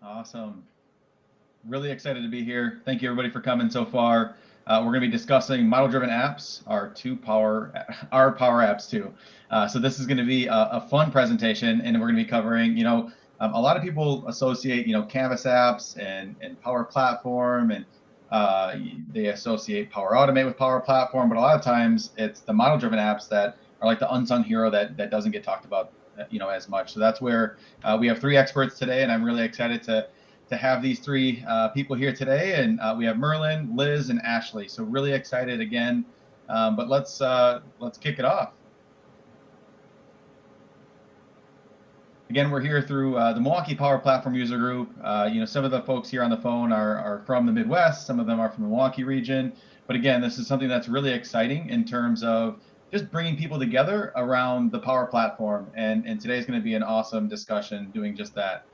Awesome. Really excited to be here. Thank you everybody for coming so far. We're going to be discussing model-driven apps, our power apps too. So this is going to be a fun presentation, and we're going to be covering, a lot of people associate, Canvas apps and Power Platform, and they associate Power Automate with Power Platform, but a lot of times it's the model-driven apps that are like the unsung hero that doesn't get talked about, as much. So that's where we have three experts today, and I'm really excited to have these three people here today. And we have Merlin, Liz, and Ashley. So really excited again. But let's kick it off. Again, we're here through the Milwaukee Power Platform User Group. Some of the folks here on the phone are from the Midwest. Some of them are from the Milwaukee region. But again, this is something that's really exciting in terms of just bringing people together around the Power Platform. And today's going to be an awesome discussion doing just that.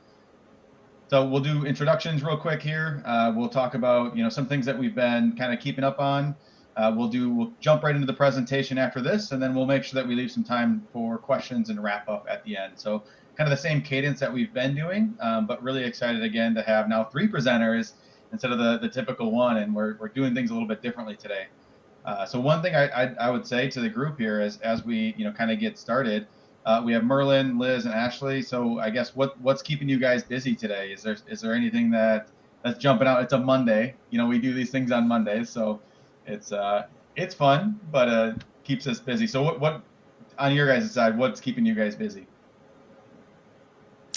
So we'll do introductions real quick here. We'll talk about some things that we've been kind of keeping up on. We'll jump right into the presentation after this, and then we'll make sure that we leave some time for questions and wrap up at the end. So kind of the same cadence that we've been doing, but really excited again to have now three presenters instead of the typical one, and we're doing things a little bit differently today. So one thing I would say to the group here is, as we kind of get started, we have Merlin, Liz, and Ashley. So I guess what's keeping you guys busy today? Is there anything that's jumping out? It's a Monday. We do these things on Mondays, so it's fun, but keeps us busy. So what on your guys' side, what's keeping you guys busy?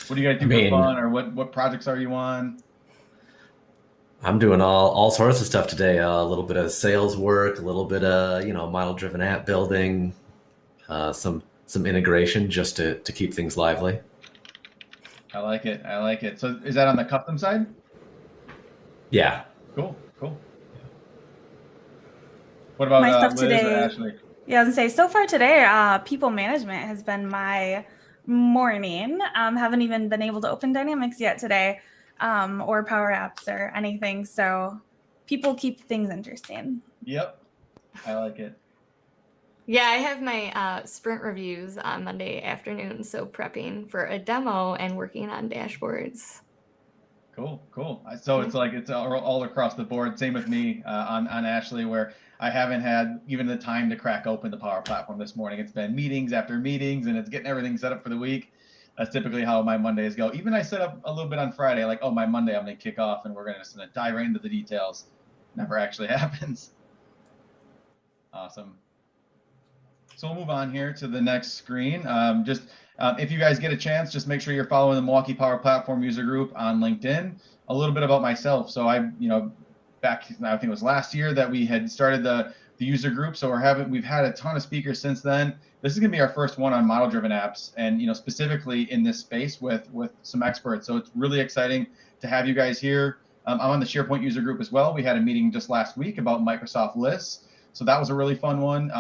What do you guys do for fun, or what projects are you on? I'm doing all sorts of stuff today. A little bit of sales work, a little bit of model-driven app building, some integration just to keep things lively. I like it. So is that on the custom side? Yeah. Cool. What about my stuff Liz today? Or Ashley? Yeah, I was gonna say, so far today, people management has been my morning. Haven't even been able to open Dynamics yet today, or Power Apps or anything. So people keep things interesting. Yep, I like it. Yeah, I have my sprint reviews on Monday afternoon, so prepping for a demo and working on dashboards. Cool. So it's like it's all across the board. Same with me on Ashley, where I haven't had even the time to crack open the Power Platform this morning. It's been meetings after meetings, and it's getting everything set up for the week. That's typically how my Mondays go. Even I set up a little bit on Friday, like, my Monday I'm going to kick off, and we're going to dive right into the details. Never actually happens. Awesome. So we'll move on here to the next screen. If you guys get a chance, just make sure you're following the Milwaukee Power Platform User Group on LinkedIn. A little bit about myself. So back, I think it was last year that we had started the user group. So we've had a ton of speakers since then. This is going to be our first one on model-driven apps, and specifically in this space with some experts. So it's really exciting to have you guys here. I'm on the SharePoint user group as well. We had a meeting just last week about Microsoft lists. So that was a really fun one.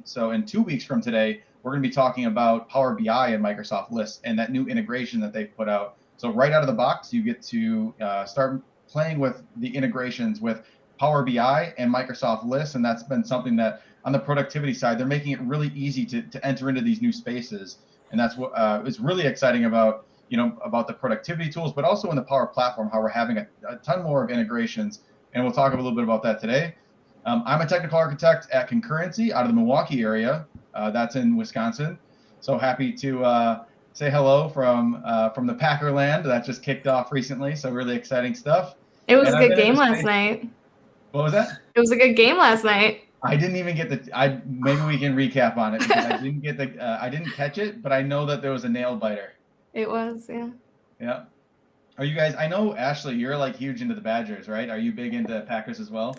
So in 2 weeks from today, we're going to be talking about Power BI and Microsoft Lists and that new integration that they've put out. So right out of the box, you get to start playing with the integrations with Power BI and Microsoft Lists, and that's been something that on the productivity side, they're making it really easy to enter into these new spaces. And that's what is really exciting about the productivity tools, but also in the Power Platform, how we're having a ton more of integrations. And we'll talk a little bit about that today. I'm a technical architect at Concurrency out of the Milwaukee area. That's in Wisconsin. So happy to say hello from the Packer land that just kicked off recently. So really exciting stuff. It was a good game last night. What was that? It was a good game last night. I didn't even get maybe we can recap on it, because I didn't catch it, but I know that there was a nail biter. It was, yeah. Yeah. Are you guys? I know, Ashley, you're like huge into the Badgers, right? Are you big into Packers as well?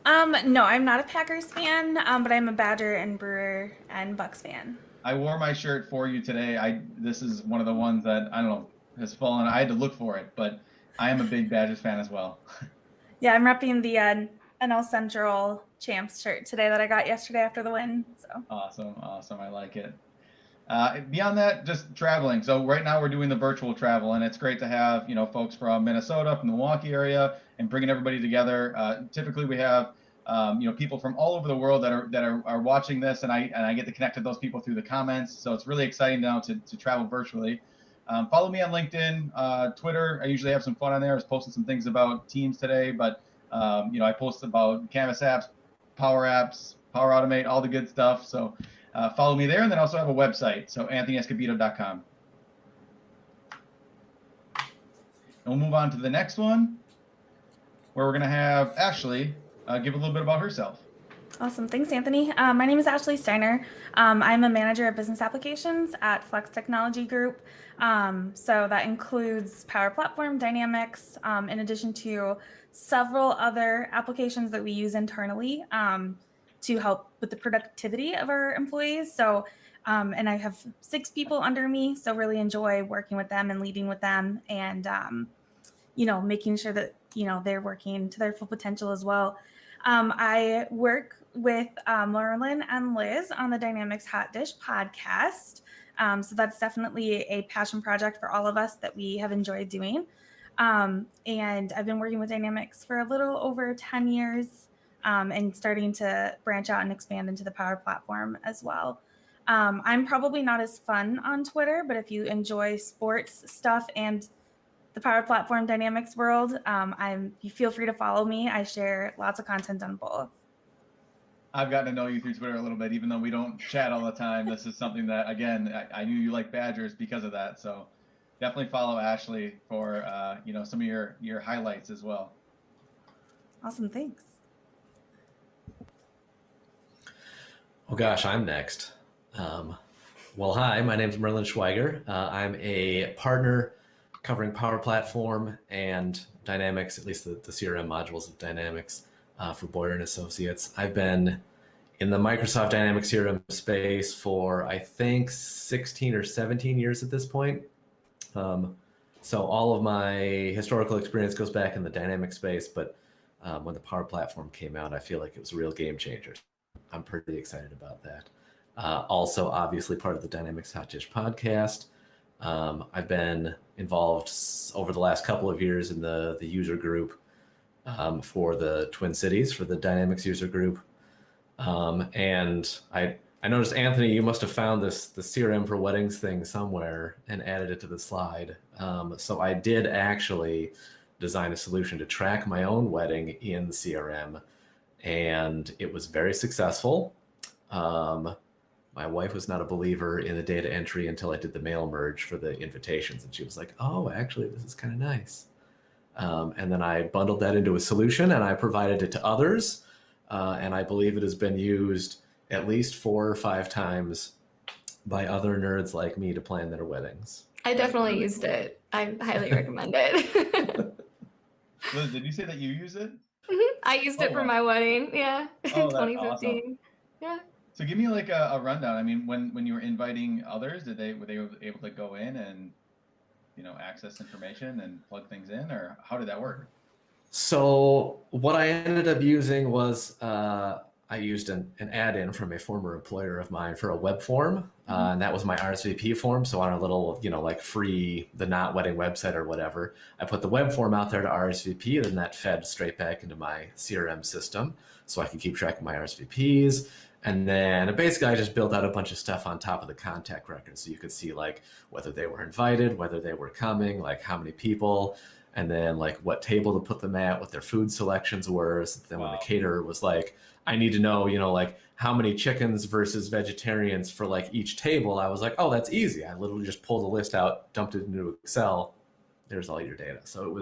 No, I'm not a Packers fan, but I'm a Badger and Brewer and Bucks fan. I wore my shirt for you today. This is one of the ones that, I don't know, has fallen. I had to look for it, but I am a big Badgers fan as well. Yeah, I'm repping the NL Central Champs shirt today that I got yesterday after the win. So Awesome. I like it. Beyond that, just traveling. So right now we're doing the virtual travel, and it's great to have folks from Minnesota, from the Milwaukee area, and bringing everybody together. Typically we have people from all over the world that are watching this, and I get to connect with those people through the comments. So it's really exciting now to travel virtually. Follow me on LinkedIn, Twitter. I usually have some fun on there. I was posting some things about Teams today, but I post about Canvas apps, Power Automate, all the good stuff. So follow me there, and then also have a website. So anthonyescobedo.com. And we'll move on to the next one, where we're going to have Ashley give a little bit about herself. Awesome. Thanks, Anthony. My name is Ashley Steiner. I'm a manager of business applications at Flex Technology Group. So that includes Power Platform, Dynamics, in addition to several other applications that we use internally to help with the productivity of our employees. So, and I have 6 people under me, so really enjoy working with them and leading with them and, making sure that, they're working to their full potential as well. I work with Merlin and Liz on the Dynamics Hot Dish podcast. So that's definitely a passion project for all of us that we have enjoyed doing. And I've been working with Dynamics for a little over 10 years and starting to branch out and expand into the Power Platform as well. I'm probably not as fun on Twitter, but if you enjoy sports stuff and the Power Platform Dynamics world, you feel free to follow me. I share lots of content on both. I've gotten to know you through Twitter a little bit, even though we don't chat all the time. This is something that, again, I knew you like Badgers because of that. So definitely follow Ashley for some of your highlights as well. Awesome, thanks. Oh gosh, I'm next. Well, hi, my name's Merlin Schweiger. I'm a partner covering Power Platform and Dynamics, at least the CRM modules of Dynamics for Boyer and Associates. I've been in the Microsoft Dynamics CRM space for, I think, 16 or 17 years at this point. So all of my historical experience goes back in the Dynamics space, but when the Power Platform came out, I feel like it was a real game changer. I'm pretty excited about that. Also, obviously, part of the Dynamics Hot Dish podcast. I've been involved over the last couple of years in the user group for the Twin Cities, for the Dynamics user group. And I noticed, Anthony, you must have found the CRM for weddings thing somewhere and added it to the slide. So I did actually design a solution to track my own wedding in CRM, and it was very successful. My wife was not a believer in the data entry until I did the mail merge for the invitations. And she was like, oh, actually, this is kind of nice. And then I bundled that into a solution and I provided it to others. And I believe it has been used at least 4 or 5 times by other nerds like me to plan their weddings. I definitely used it. I highly recommend it. Liz, did you say that you use it? I used it for my wedding, yeah, in 2015. Awesome. Yeah. So give me like a rundown. I mean, when you were inviting others, were they able to go in and access information and plug things in, or how did that work? So what I ended up using was I used an add-in from a former employer of mine for a web form, and that was my RSVP form. So on a little, like free, the Not Wedding website or whatever, I put the web form out there to RSVP, and that fed straight back into my CRM system, so I could keep track of my RSVPs. And then basically I just built out a bunch of stuff on top of the contact record, so you could see like whether they were invited, whether they were coming, like how many people, and then like what table to put them at, what their food selections were. So then when the caterer was like, I need to know, like how many chickens versus vegetarians for like each table, I was like, oh, that's easy. I literally just pulled a list out, dumped it into Excel. There's all your data. So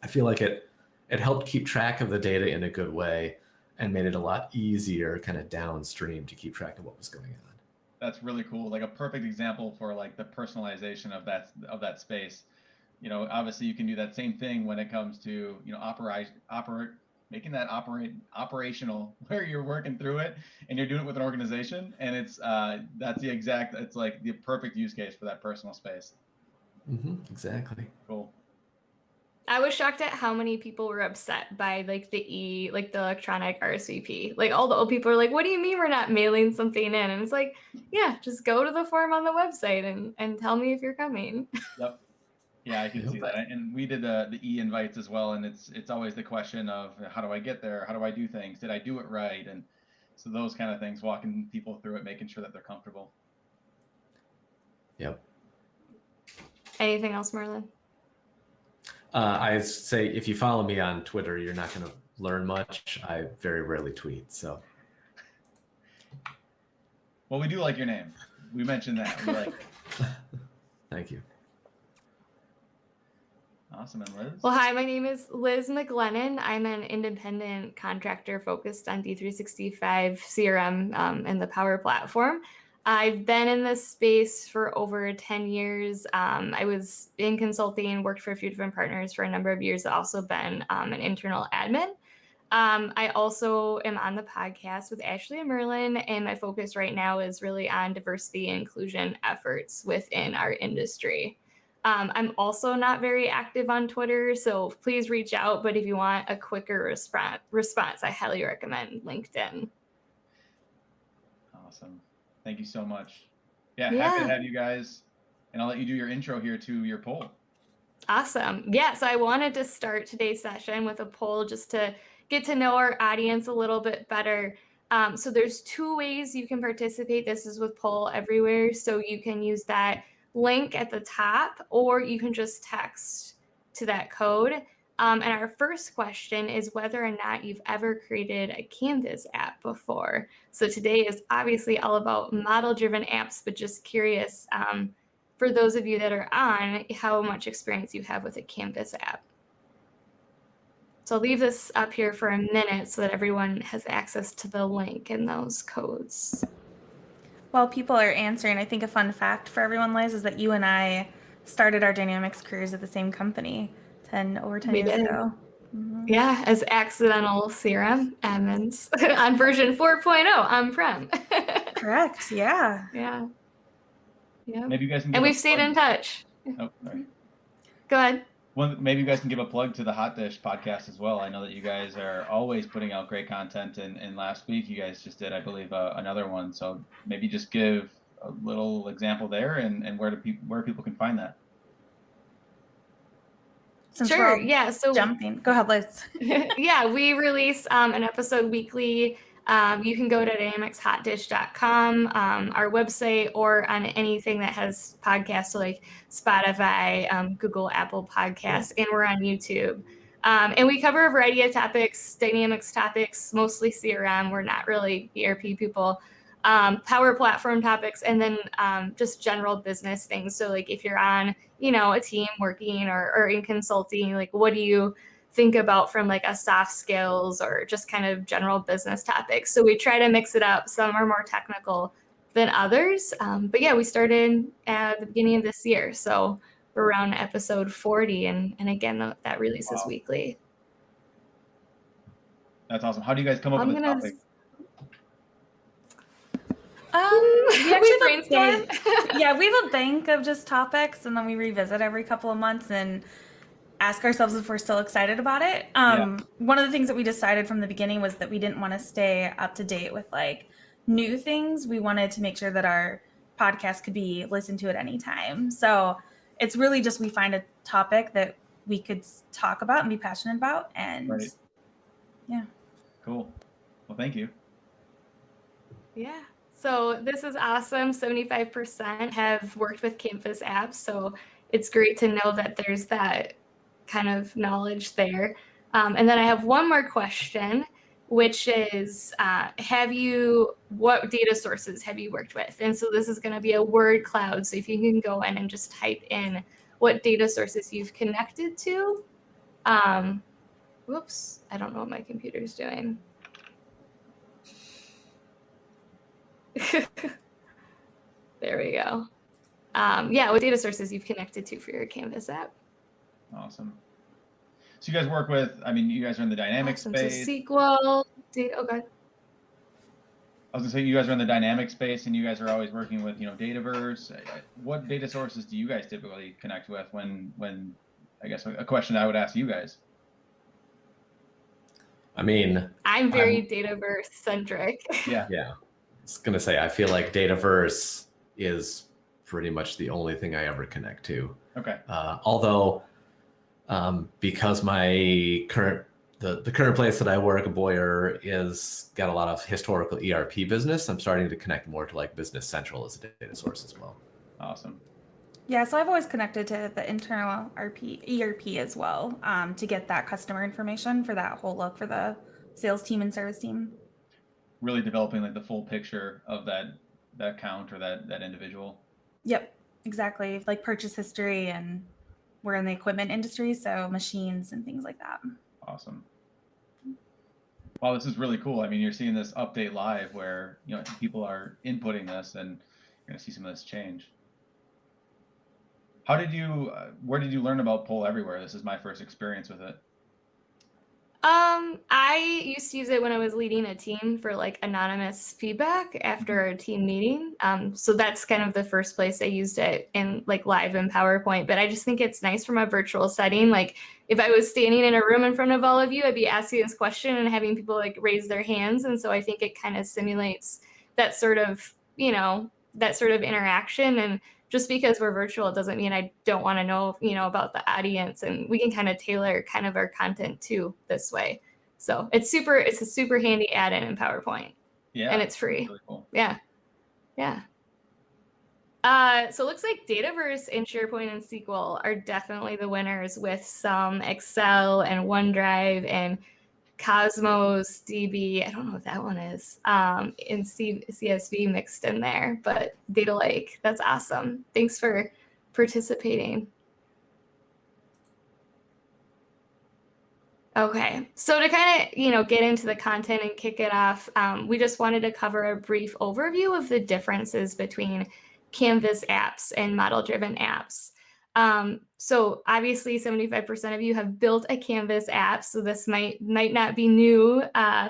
I feel like it helped keep track of the data in a good way and made it a lot easier kind of downstream to keep track of what was going on. That's really cool. Like a perfect example for like the personalization of that space. Obviously you can do that same thing when it comes to, making that operational where you're working through it and you're doing it with an organization. And it's like the perfect use case for that personal space. Exactly. Cool. I was shocked at how many people were upset by like the electronic RSVP. Like all the old people are like, what do you mean we're not mailing something in? And it's like, yeah, just go to the form on the website and tell me if you're coming. Yep. Yeah, I can see that. And we did the e-invites as well. And it's always the question of how do I get there? How do I do things? Did I do it right? And so those kind of things, walking people through it, making sure that they're comfortable. Yep. Anything else, Merlin? I say if you follow me on Twitter, you're not going to learn much. I very rarely tweet. So, Well, we do like your name. We mentioned that. We like. thank you. Awesome. And Liz? Well, hi, my name is Liz McGlennon. I'm an independent contractor focused on D365 CRM and the Power Platform. I've been in this space for over 10 years. I was in consulting, worked for a few different partners for a number of years. I've also been an internal admin. I also am on the podcast with Ashley and Merlin, and my focus right now is really on diversity and inclusion efforts within our industry. I'm also not very active on Twitter, so please reach out. But if you want a quicker response, I highly recommend LinkedIn. Awesome. Thank you so much. Yeah, Yeah. happy to have you guys. And I'll let you do your intro here to your poll. Awesome. Yeah, so I wanted to start today's session with a poll just to get to know our audience a little bit better. So there's 2 ways you can participate. This is with Poll Everywhere. So you can use that link at the top, or you can just text to that code. And our first question is whether or not you've ever created a Canvas app before. So today is obviously all about model-driven apps, but just curious, for those of you that are on, how much experience you have with a Canvas app. So I'll leave this up here for a minute so that everyone has access to the link and those codes. While people are answering, I think a fun fact for everyone, Liz, is that you and I started our Dynamics careers at the same company over 10 We years did. ago. Mhm. Yeah, as accidental CRM admins on version 4.0 on-prem. Correct. Yeah. Yeah. Yeah. Maybe you guys can give And a we've stayed plug. in touch. Oh, sorry. Go ahead. Maybe you guys can give a plug to the Hot Dish podcast as well. I know that you guys are always putting out great content, and last week you guys just did, I believe, another one. So maybe just give a little example there, and where people can find that. Since we're Sure. all Yeah. So jumping. Go ahead, Liz. yeah, we release an episode weekly. You can go to dynamicshotdish.com, our website, or on anything that has podcasts, so like Spotify, Google, Apple Podcasts, and we're on YouTube. And we cover a variety of topics, Dynamics topics, mostly CRM. We're not really ERP people. Power Platform topics, and then just general business things. So like if you're on, a team working or in consulting, like what do you think about from like a soft skills or just kind of general business topics. So we try to mix it up. Some are more technical than others. But yeah, we started at the beginning of this year. So we're around episode 40. And again, that releases weekly. That's awesome. How do you guys come up with a topic? We actually brainstorm. Yeah, we have a bank of just topics, and then we revisit every couple of months and ask ourselves if we're still excited about it. One of the things that we decided from the beginning was that we didn't want to stay up to date with like new things. We wanted to make sure that our podcast could be listened to at any time. So it's really just we find a topic that we could talk about and be passionate about. And Right. Yeah. Cool. Well, thank you. Yeah. So this is awesome. 75% have worked with Canvas apps. So it's great to know that there's that kind of knowledge there. And then I have one more question, which is, what data sources have you worked with? And so this is going to be a word cloud. So if you can go in and just type in what data sources you've connected to. Whoops, I don't know what my computer's doing. There we go. What data sources you've connected to for your Canvas app. Awesome. So you guys work with, you guys are in the Dynamics space. So SQL, okay. I was gonna say you guys are in the Dynamics space, and you guys are always working with, Dataverse. What data sources do you guys typically connect with when I guess a question I would ask you guys? I'm very Dataverse centric. Yeah. I was gonna say, I feel like Dataverse is pretty much the only thing I ever connect to. Okay. Although, because my current place that I work, Boyer, is got a lot of historical ERP business, I'm starting to connect more to like Business Central as a data source as well. Awesome. Yeah, so I've always connected to the internal ERP as well, to get that customer information for that whole look for the sales team and service team. Really developing like the full picture of that account or that individual. Yep, exactly. Like purchase history, and we're in the equipment industry, so machines and things like that. Awesome. Wow, this is really cool. I mean, you're seeing this update live where, you know, people are inputting this, and you're going to see some of this change. How did you, where did you learn about Poll Everywhere? This is my first experience with it. I used to use it when I was leading a team for like anonymous feedback after a team meeting. So that's kind of the first place I used it in like live in PowerPoint. But I just think it's nice from a virtual setting. Like if I was standing in a room in front of all of you, I'd be asking this question and having people like raise their hands. And so I think it kind of simulates that sort of, you know, that sort of interaction. And just because we're virtual doesn't mean I don't want to know, you know, about the audience, and we can kind of tailor kind of our content too this way. So it's a super handy add-in in PowerPoint. Yeah. And it's free. Really cool. Yeah. Yeah. So it looks like Dataverse and SharePoint and SQL are definitely the winners, with some Excel and OneDrive and Cosmos DB, I don't know what that one is, in CSV mixed in there, but Data Lake, that's awesome. Thanks for participating. Okay, so to kind of, you know, get into the content and kick it off, we just wanted to cover a brief overview of the differences between Canvas apps and model-driven apps. So obviously 75% of you have built a Canvas app, so this might not be new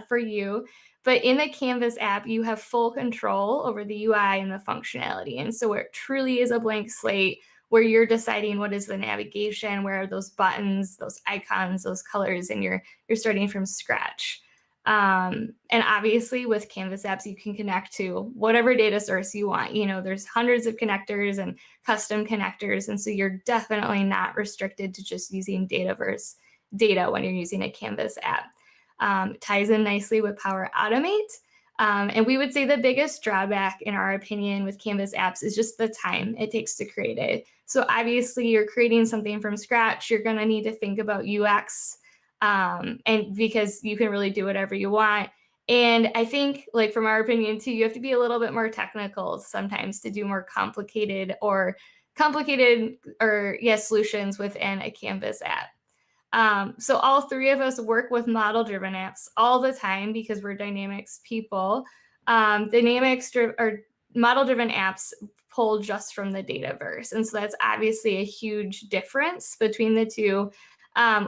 for you, but in the Canvas app, you have full control over the UI and the functionality. And so it truly is a blank slate where you're deciding what is the navigation, where are those buttons, those icons, those colors, and you're starting from scratch. And obviously with Canvas apps, you can connect to whatever data source you want. You know, there's hundreds of connectors and custom connectors. And so you're definitely not restricted to just using Dataverse data when you're using a Canvas app. It ties in nicely with Power Automate. And we would say the biggest drawback, in our opinion, with Canvas apps is just the time it takes to create it. So obviously you're creating something from scratch, you're going to need to think about UX, and because you can really do whatever you want. And I think, like, from our opinion too, you have to be a little bit more technical sometimes to do more complicated solutions within a Canvas app. So all three of us work with model-driven apps all the time because we're Dynamics people. Model-driven apps pull just from the Dataverse. And so that's obviously a huge difference between the two.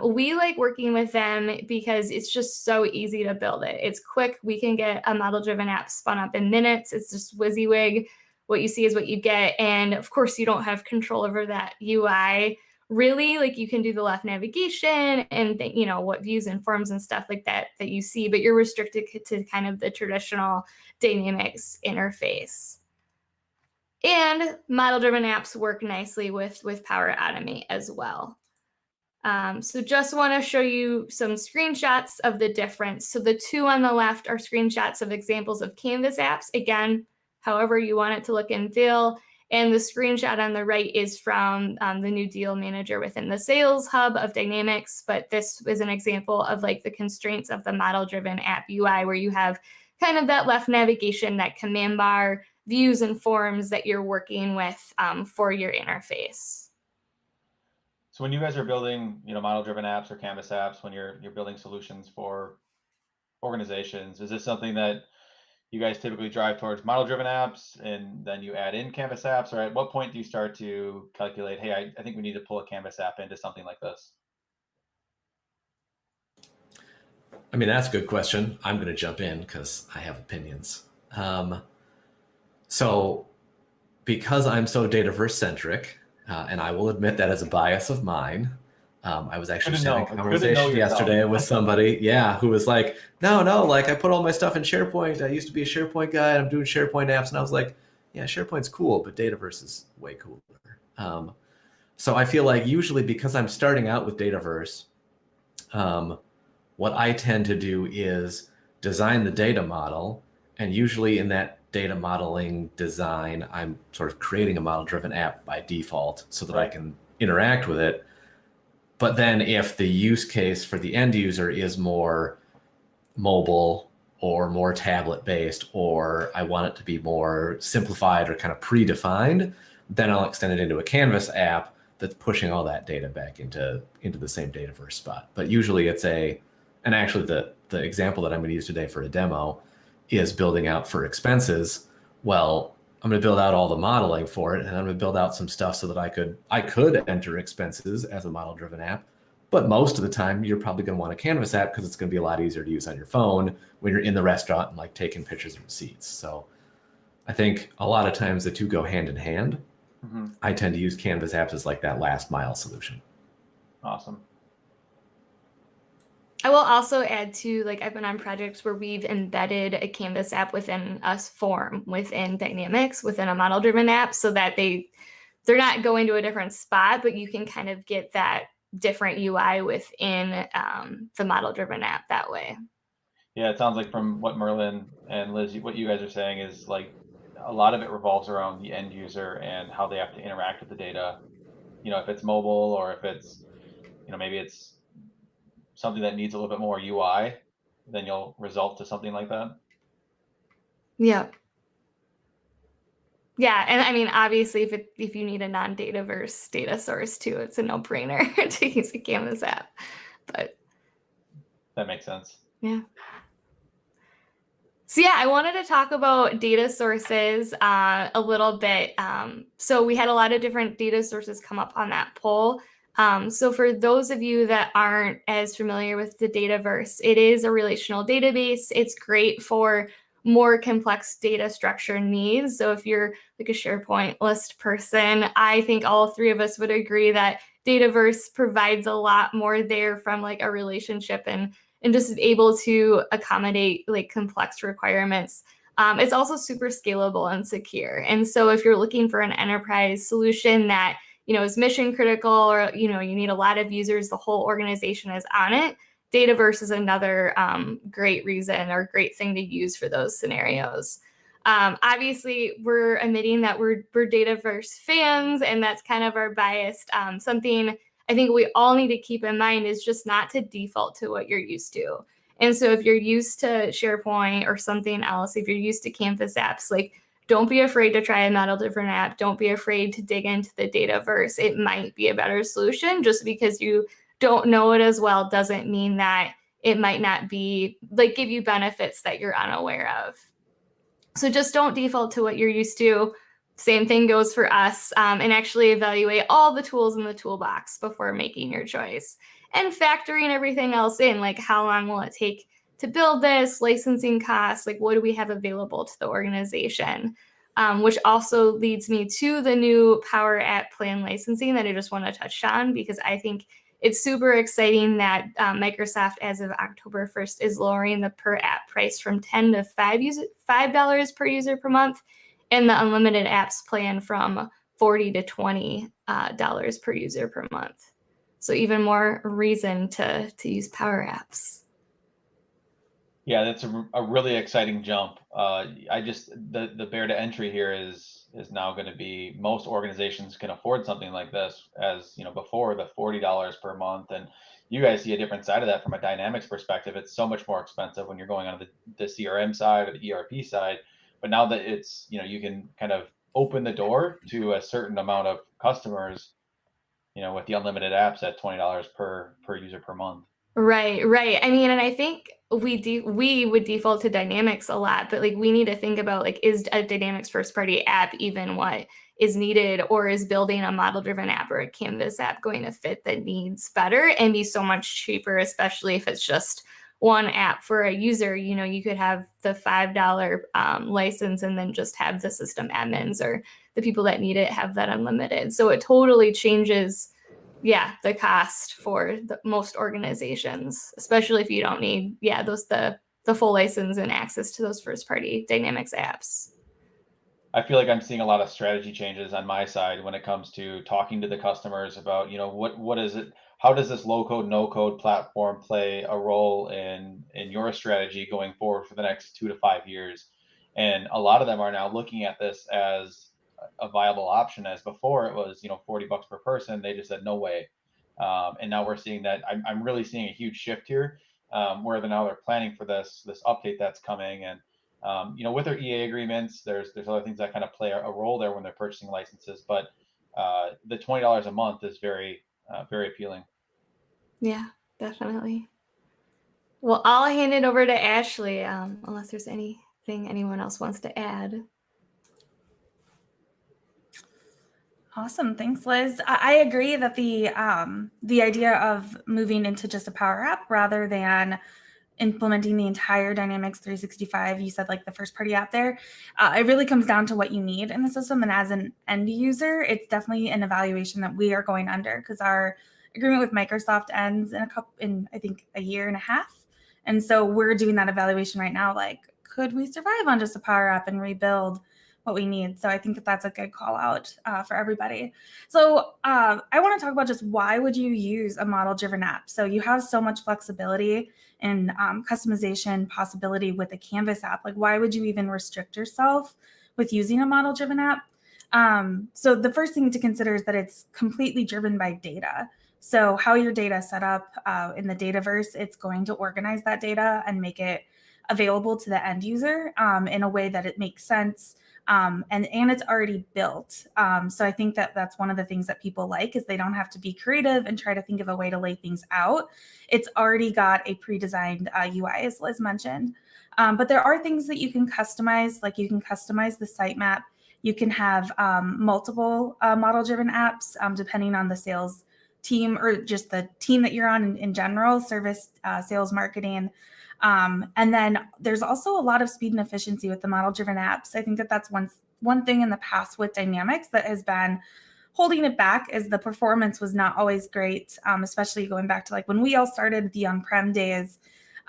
We like working with them because it's just so easy to build it. It's quick. We can get a model-driven app spun up in minutes. It's just WYSIWYG. What you see is what you get. And of course, you don't have control over that UI. Really, like, you can do the left navigation and you know what views and forms and stuff like that you see, but you're restricted to kind of the traditional Dynamics interface. And model-driven apps work nicely with Power Automate as well. So just want to show you some screenshots of the difference. So the two on the left are screenshots of examples of Canvas apps. Again, however you want it to look and feel. And the screenshot on the right is from the new deal manager within the Sales Hub of Dynamics. But this is an example of like the constraints of the model-driven app UI, where you have kind of that left navigation, that command bar, views and forms that you're working with for your interface. So when you guys are building, you know, model-driven apps or Canvas apps, when you're building solutions for organizations, is this something that you guys typically drive towards model-driven apps and then you add in Canvas apps? Or at what point do you start to calculate, hey, I think we need to pull a Canvas app into something like this? I mean, that's a good question. I'm going to jump in because I have opinions. So because I'm so Dataverse centric, and I will admit that as a bias of mine, I was actually having a conversation yesterday with somebody, who was like, no, like, I put all my stuff in SharePoint. I used to be a SharePoint guy, and I'm doing SharePoint apps. And I was like, yeah, SharePoint's cool, but Dataverse is way cooler. So I feel like usually because I'm starting out with Dataverse, what I tend to do is design the data model. And usually in that data modeling design, I'm sort of creating a model-driven app by default so that I can interact with it. But then if the use case for the end user is more mobile or more tablet-based, or I want it to be more simplified or kind of predefined, then I'll extend it into a Canvas app that's pushing all that data back into the same Dataverse spot. But usually it's and actually the example that I'm going to use today for a demo is building out for expenses. Well, I'm going to build out all the modeling for it, and I'm going to build out some stuff so that I could enter expenses as a model-driven app. But most of the time, you're probably going to want a Canvas app because it's going to be a lot easier to use on your phone when you're in the restaurant and like taking pictures of receipts. So I think a lot of times the two go hand in hand. Mm-hmm. I tend to use Canvas apps as like that last mile solution. Awesome. I will also add to, like, I've been on projects where we've embedded a Canvas app within a form, within Dynamics, within a model-driven app, so that they're not going to a different spot, but you can kind of get that different UI within the model-driven app that way. Yeah, it sounds like from what Merlin and Liz, what you guys are saying is like a lot of it revolves around the end user and how they have to interact with the data. You know, if it's mobile or if it's, you know, maybe it's something that needs a little bit more UI, then you'll result to something like that. Yeah. Yeah, and I mean, obviously, if you need a non-Dataverse data source too, it's a no-brainer to use a Canvas app. But that makes sense. Yeah. So yeah, I wanted to talk about data sources a little bit. So we had a lot of different data sources come up on that poll. So for those of you that aren't as familiar with the Dataverse, it is a relational database. It's great for more complex data structure needs. So if you're like a SharePoint list person, I think all three of us would agree that Dataverse provides a lot more there from like a relationship and just able to accommodate like complex requirements. It's also super scalable and secure. And so if you're looking for an enterprise solution that, you know, is mission critical, or, you know, you need a lot of users, the whole organization is on it, Dataverse is another great reason or great thing to use for those scenarios. Obviously, we're admitting that we're Dataverse fans, and that's kind of our bias. Something I think we all need to keep in mind is just not to default to what you're used to. And so if you're used to SharePoint or something else, if you're used to Canvas apps, like, don't be afraid to try a ModelDriven app. Don't be afraid to dig into the Dataverse. It might be a better solution. Just because you don't know it as well doesn't mean that it might not be like give you benefits that you're unaware of. So just don't default to what you're used to. Same thing goes for us, and actually evaluate all the tools in the toolbox before making your choice and factoring everything else in, like how long will it take to build this, licensing costs, like what do we have available to the organization, which also leads me to the new Power App Plan licensing that I just want to touch on, because I think it's super exciting that Microsoft, as of October 1st, is lowering the per app price from $10 to $5 per user per month, and the unlimited apps plan from $40 to $20 per user per month. So even more reason to use Power Apps. Yeah, that's a really exciting jump. The barrier to entry here is now going to be most organizations can afford something like this, as you know, before the $40 per month. And you guys see a different side of that from a Dynamics perspective. It's so much more expensive when you're going on the CRM side or the ERP side. But now that it's, you know, you can kind of open the door to a certain amount of customers, you know, with the unlimited apps at $20 per user per month. Right. I mean, and I think we would default to Dynamics a lot, but like we need to think about, like, is a Dynamics first party app even what is needed, or is building a model-driven app or a Canvas app going to fit the needs better and be so much cheaper, especially if it's just one app for a user? You know, you could have the $5 license and then just have the system admins or the people that need it have that unlimited. So it totally changes the cost for most organizations, especially if you don't need the full license and access to those first party Dynamics apps. I feel like I'm seeing a lot of strategy changes on my side when it comes to talking to the customers about, you know, what is it, how does this low code, no code platform play a role in your strategy going forward for the next 2 to 5 years? And a lot of them are now looking at this as a viable option. As before it was, $40 per person. They just said no way. And now we're seeing that I'm really seeing a huge shift here, where now they're planning for this update that's coming. And with their EA agreements, there's other things that kind of play a role there when they're purchasing licenses. But the $20 a month is very appealing. Yeah, definitely. Well, I'll hand it over to Ashley, unless there's anything anyone else wants to add. Awesome. Thanks, Liz. I agree that the idea of moving into just a Power App rather than implementing the entire Dynamics 365, you said like the first party app there, it really comes down to what you need in the system. And as an end user, it's definitely an evaluation that we are going under, because our agreement with Microsoft ends in I think a year and a half. And so we're doing that evaluation right now. Like, could we survive on just a Power App and rebuild what we need? So I think that that's a good call out for everybody. So I want to talk about just why would you use a model-driven app? So you have so much flexibility and customization possibility with a Canvas app. Like, why would you even restrict yourself with using a model-driven app? So the first thing to consider is that it's completely driven by data. So how your data is set up in the Dataverse, it's going to organize that data and make it available to the end user in a way that it makes sense. And it's already built. So I think that that's one of the things that people like, is they don't have to be creative and try to think of a way to lay things out. It's already got a pre-designed UI, as Liz mentioned. But there are things that you can customize, like you can customize the sitemap. You can have multiple model-driven apps depending on the sales team or just the team that you're on in general, service, sales, marketing. And then there's also a lot of speed and efficiency with the model-driven apps. I think that that's one thing in the past with Dynamics that has been holding it back, is the performance was not always great, especially going back to like when we all started the on-prem days.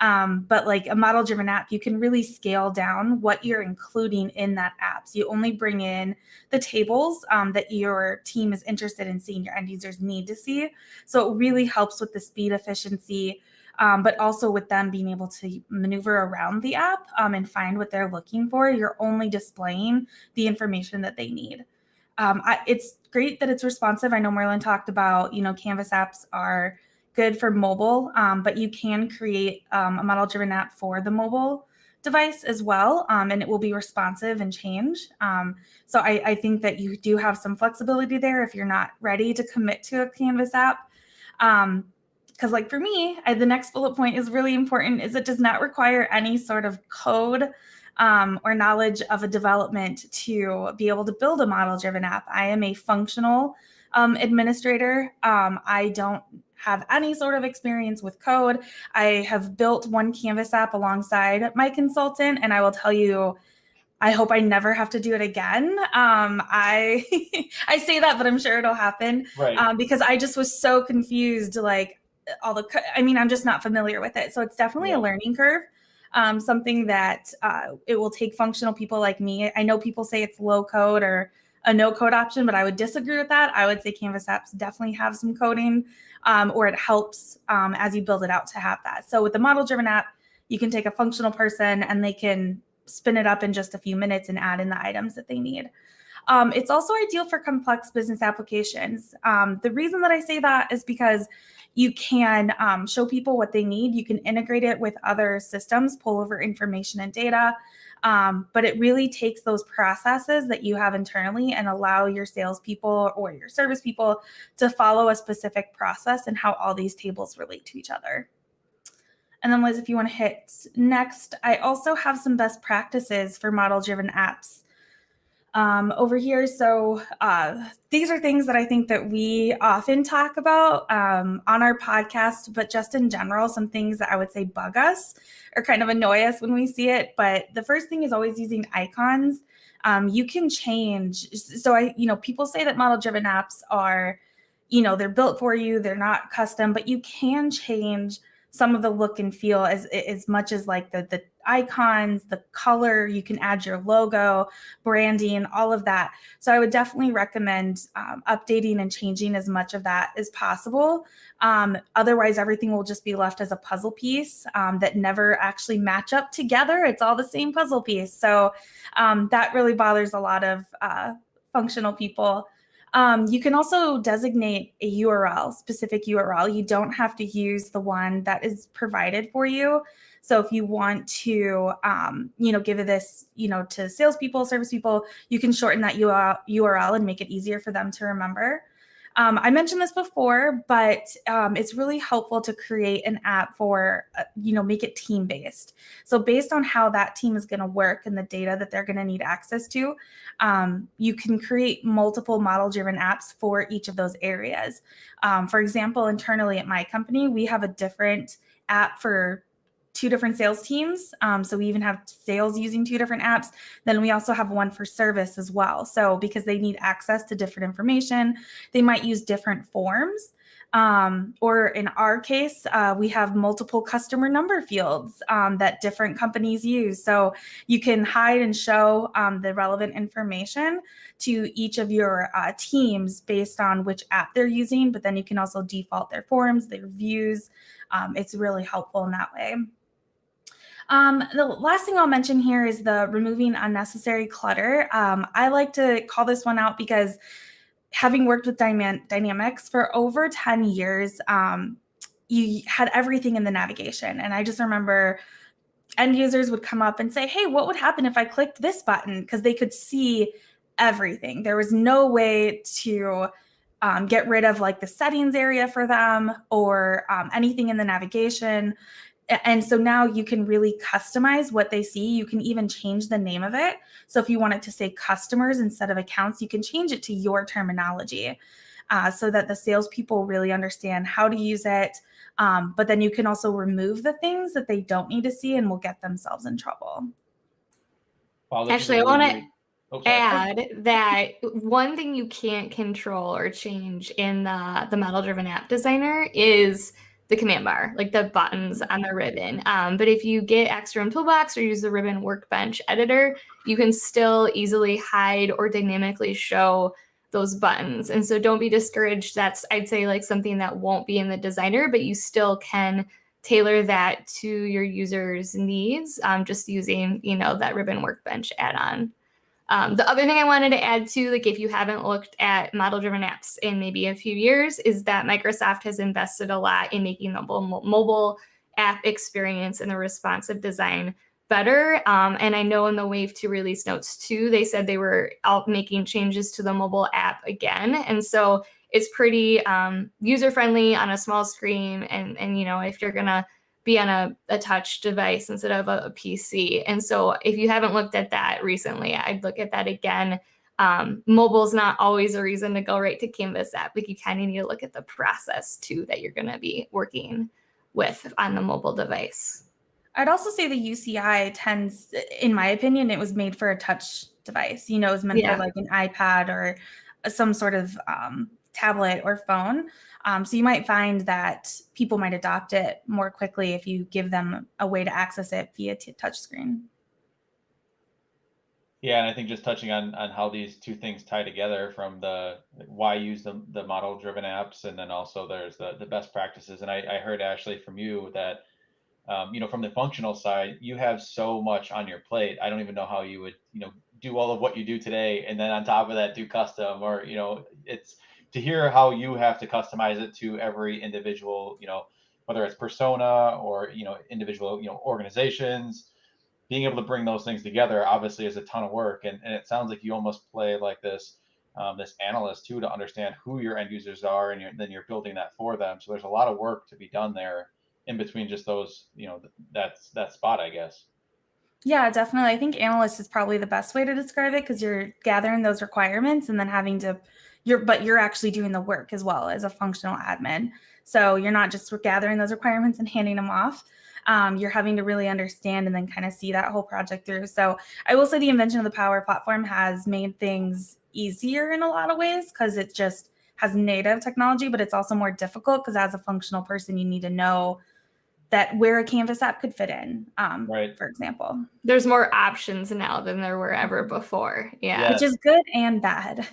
But like a model-driven app, you can really scale down what you're including in that app. So you only bring in the tables that your team is interested in seeing, your end users need to see. So it really helps with the speed, efficiency, but also with them being able to maneuver around the app and find what they're looking for. You're only displaying the information that they need. It's great that it's responsive. I know Merlin talked about, Canvas apps are good for mobile, but you can create a model-driven app for the mobile device as well, and it will be responsive and change. So I think that you do have some flexibility there if you're not ready to commit to a Canvas app. Because like for me, the next bullet point is really important, is it does not require any sort of code or knowledge of a development to be able to build a model-driven app. I am a functional administrator. I don't have any sort of experience with code. I have built one Canvas app alongside my consultant, and I will tell you, I hope I never have to do it again. I I say that, but I'm sure it'll happen. Right. Because I just was so confused, like I'm just not familiar with it. So it's definitely a learning curve. Something that it will take functional people like me. I know people say it's low code or a no code option, but I would disagree with that. I would say Canvas apps definitely have some coding, or it helps as you build it out to have that. So with the model-driven app, you can take a functional person and they can spin it up in just a few minutes and add in the items that they need. It's also ideal for complex business applications. The reason that I say that is because you can show people what they need. You can integrate it with other systems, pull over information and data. But it really takes those processes that you have internally and allow your salespeople or your service people to follow a specific process and how all these tables relate to each other. And then Liz, if you want to hit next, I also have some best practices for model-driven apps over here. So these are things that I think that we often talk about on our podcast, but just in general, some things that I would say bug us or kind of annoy us when we see it. But the first thing is always using icons. You can change. So people say that model-driven apps are, they're built for you, they're not custom, but you can change some of the look and feel as much as like the icons, the color. You can add your logo, branding, all of that. So I would definitely recommend updating and changing as much of that as possible. Otherwise, everything will just be left as a puzzle piece that never actually match up together. It's all the same puzzle piece. So that really bothers a lot of functional people. You can also designate a URL, specific URL. You don't have to use the one that is provided for you. So if you want to, give this, to salespeople, service people, you can shorten that URL and make it easier for them to remember. I mentioned this before, but it's really helpful to create an app for, make it team-based. So based on how that team is going to work and the data that they're going to need access to, you can create multiple model-driven apps for each of those areas. For example, internally at my company, we have a different app for 2 different sales teams. So we even have sales using 2 different apps. Then we also have one for service as well. So because they need access to different information, they might use different forms. Or in our case, we have multiple customer number fields that different companies use. So you can hide and show the relevant information to each of your teams based on which app they're using, but then you can also default their forms, their views. It's really helpful in that way. The last thing I'll mention here is the removing unnecessary clutter. I like to call this one out because having worked with Dynamics for over 10 years, you had everything in the navigation. And I just remember end users would come up and say, hey, what would happen if I clicked this button? Because they could see everything. There was no way to get rid of like the settings area for them or anything in the navigation. And so now you can really customize what they see. You can even change the name of it. So if you want it to say customers instead of accounts, you can change it to your terminology so that the salespeople really understand how to use it. But then you can also remove the things that they don't need to see and will get themselves in trouble. Wow, Actually, I want to add that one thing you can't control or change in the model-driven app designer is the command bar, like the buttons on the ribbon. But if you get extra in Toolbox or use the ribbon workbench editor, you can still easily hide or dynamically show those buttons. And so don't be discouraged. That's, I'd say, like something that won't be in the designer, but you still can tailor that to your users' needs just using, that ribbon workbench add-on. The other thing I wanted to add too, like if you haven't looked at model-driven apps in maybe a few years, is that Microsoft has invested a lot in making the mobile app experience and the responsive design better. And I know in the Wave 2 release notes too, they said they were out making changes to the mobile app again. And so it's pretty user-friendly on a small screen. And if you're going to be on a touch device instead of a PC. And so if you haven't looked at that recently, I'd look at that again. Mobile is not always a reason to go right to Canvas app. Like you kind of need to look at the process too that you're going to be working with on the mobile device. I'd also say the UCI tends, in my opinion, it was made for a touch device. It was meant for like an iPad or some sort of tablet or phone. So you might find that people might adopt it more quickly if you give them a way to access it via touchscreen. Yeah, and I think just touching on how these two things tie together from the why use the model-driven apps, and then also there's the best practices. And I heard, Ashley, from you that, from the functional side, you have so much on your plate. I don't even know how you would, do all of what you do today, and then on top of that, do custom, or, it's to hear how you have to customize it to every individual, whether it's persona or, individual, organizations. Being able to bring those things together obviously is a ton of work, and it sounds like you almost play like this analyst too, to understand who your end users are, and then you're building that for them. So there's a lot of work to be done there in between just those, that spot, I guess. Yeah, definitely. I think analyst is probably the best way to describe it, because you're gathering those requirements and then having to, you're actually doing the work as well as a functional admin. So you're not just gathering those requirements and handing them off. You're having to really understand and then kind of see that whole project through. So I will say the invention of the Power Platform has made things easier in a lot of ways, because it just has native technology, but it's also more difficult because as a functional person, you need to know that where a Canvas app could fit in, Right. for example. There's more options now than there were ever before. Yeah. Yeah. Which is good and bad.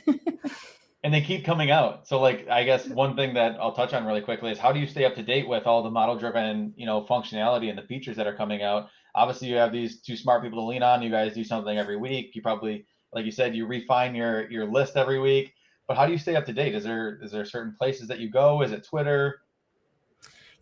And they keep coming out. So like, I guess one thing that I'll touch on really quickly is how do you stay up to date with all the model-driven, functionality and the features that are coming out? Obviously, you have these two smart people to lean on. You guys do something every week. You probably, like you said, you refine your list every week. But how do you stay up to date? Is there certain places that you go? Is it Twitter?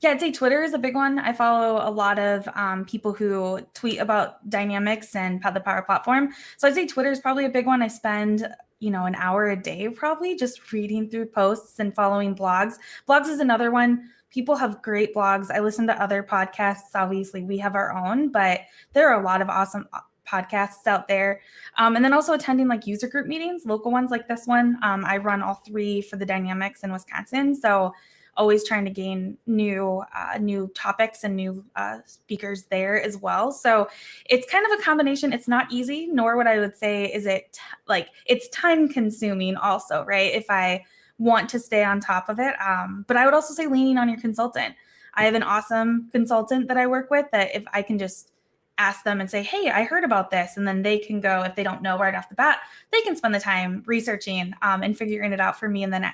Yeah, I'd say Twitter is a big one. I follow a lot of people who tweet about Dynamics and the Power Platform. So I'd say Twitter is probably a big one. I spend, an hour a day probably just reading through posts and following blogs. Blogs is another one. People have great blogs. I listen to other podcasts. Obviously, we have our own, but there are a lot of awesome podcasts out there. And then also attending like user group meetings, local ones like this one. I run all 3 for the Dynamics in Wisconsin. So always trying to gain new topics and new speakers there as well. So it's kind of a combination. It's not easy, nor what I would say is it it's time consuming also, right? If I want to stay on top of it. But I would also say leaning on your consultant. I have an awesome consultant that I work with that if I can just ask them and say, hey, I heard about this. And then they can go, if they don't know right off the bat, they can spend the time researching and figuring it out for me and then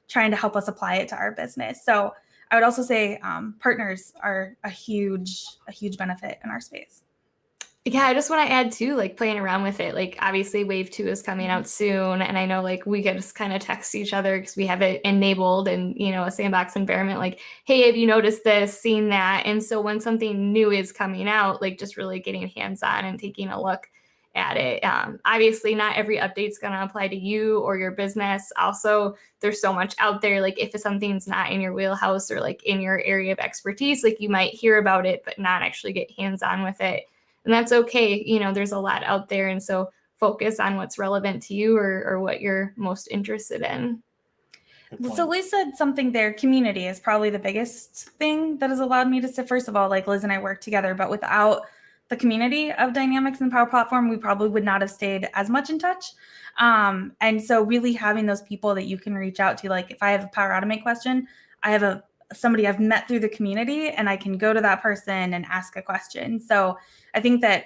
trying to help us apply it to our business. So I would also say partners are a huge benefit in our space. Yeah, I just want to add too, like playing around with it. Like obviously Wave 2 is coming out soon. And I know like we could just kind of text each other because we have it enabled and, a sandbox environment like, hey, have you noticed this, seen that? And so when something new is coming out, like just really getting hands-on and taking a look at it. Obviously not every update's going to apply to you or your business. Also, there's so much out there. Like if something's not in your wheelhouse or like in your area of expertise, like you might hear about it, but not actually get hands-on with it. And that's okay. There's a lot out there. And so focus on what's relevant to you or what you're most interested in. So Liz said something there. Community is probably the biggest thing that has allowed me to sit. First of all, like Liz and I work together, but without the community of Dynamics and Power Platform, we probably would not have stayed as much in touch. And so really having those people that you can reach out to, like if I have a Power Automate question, I have somebody I've met through the community and I can go to that person and ask a question. So I think that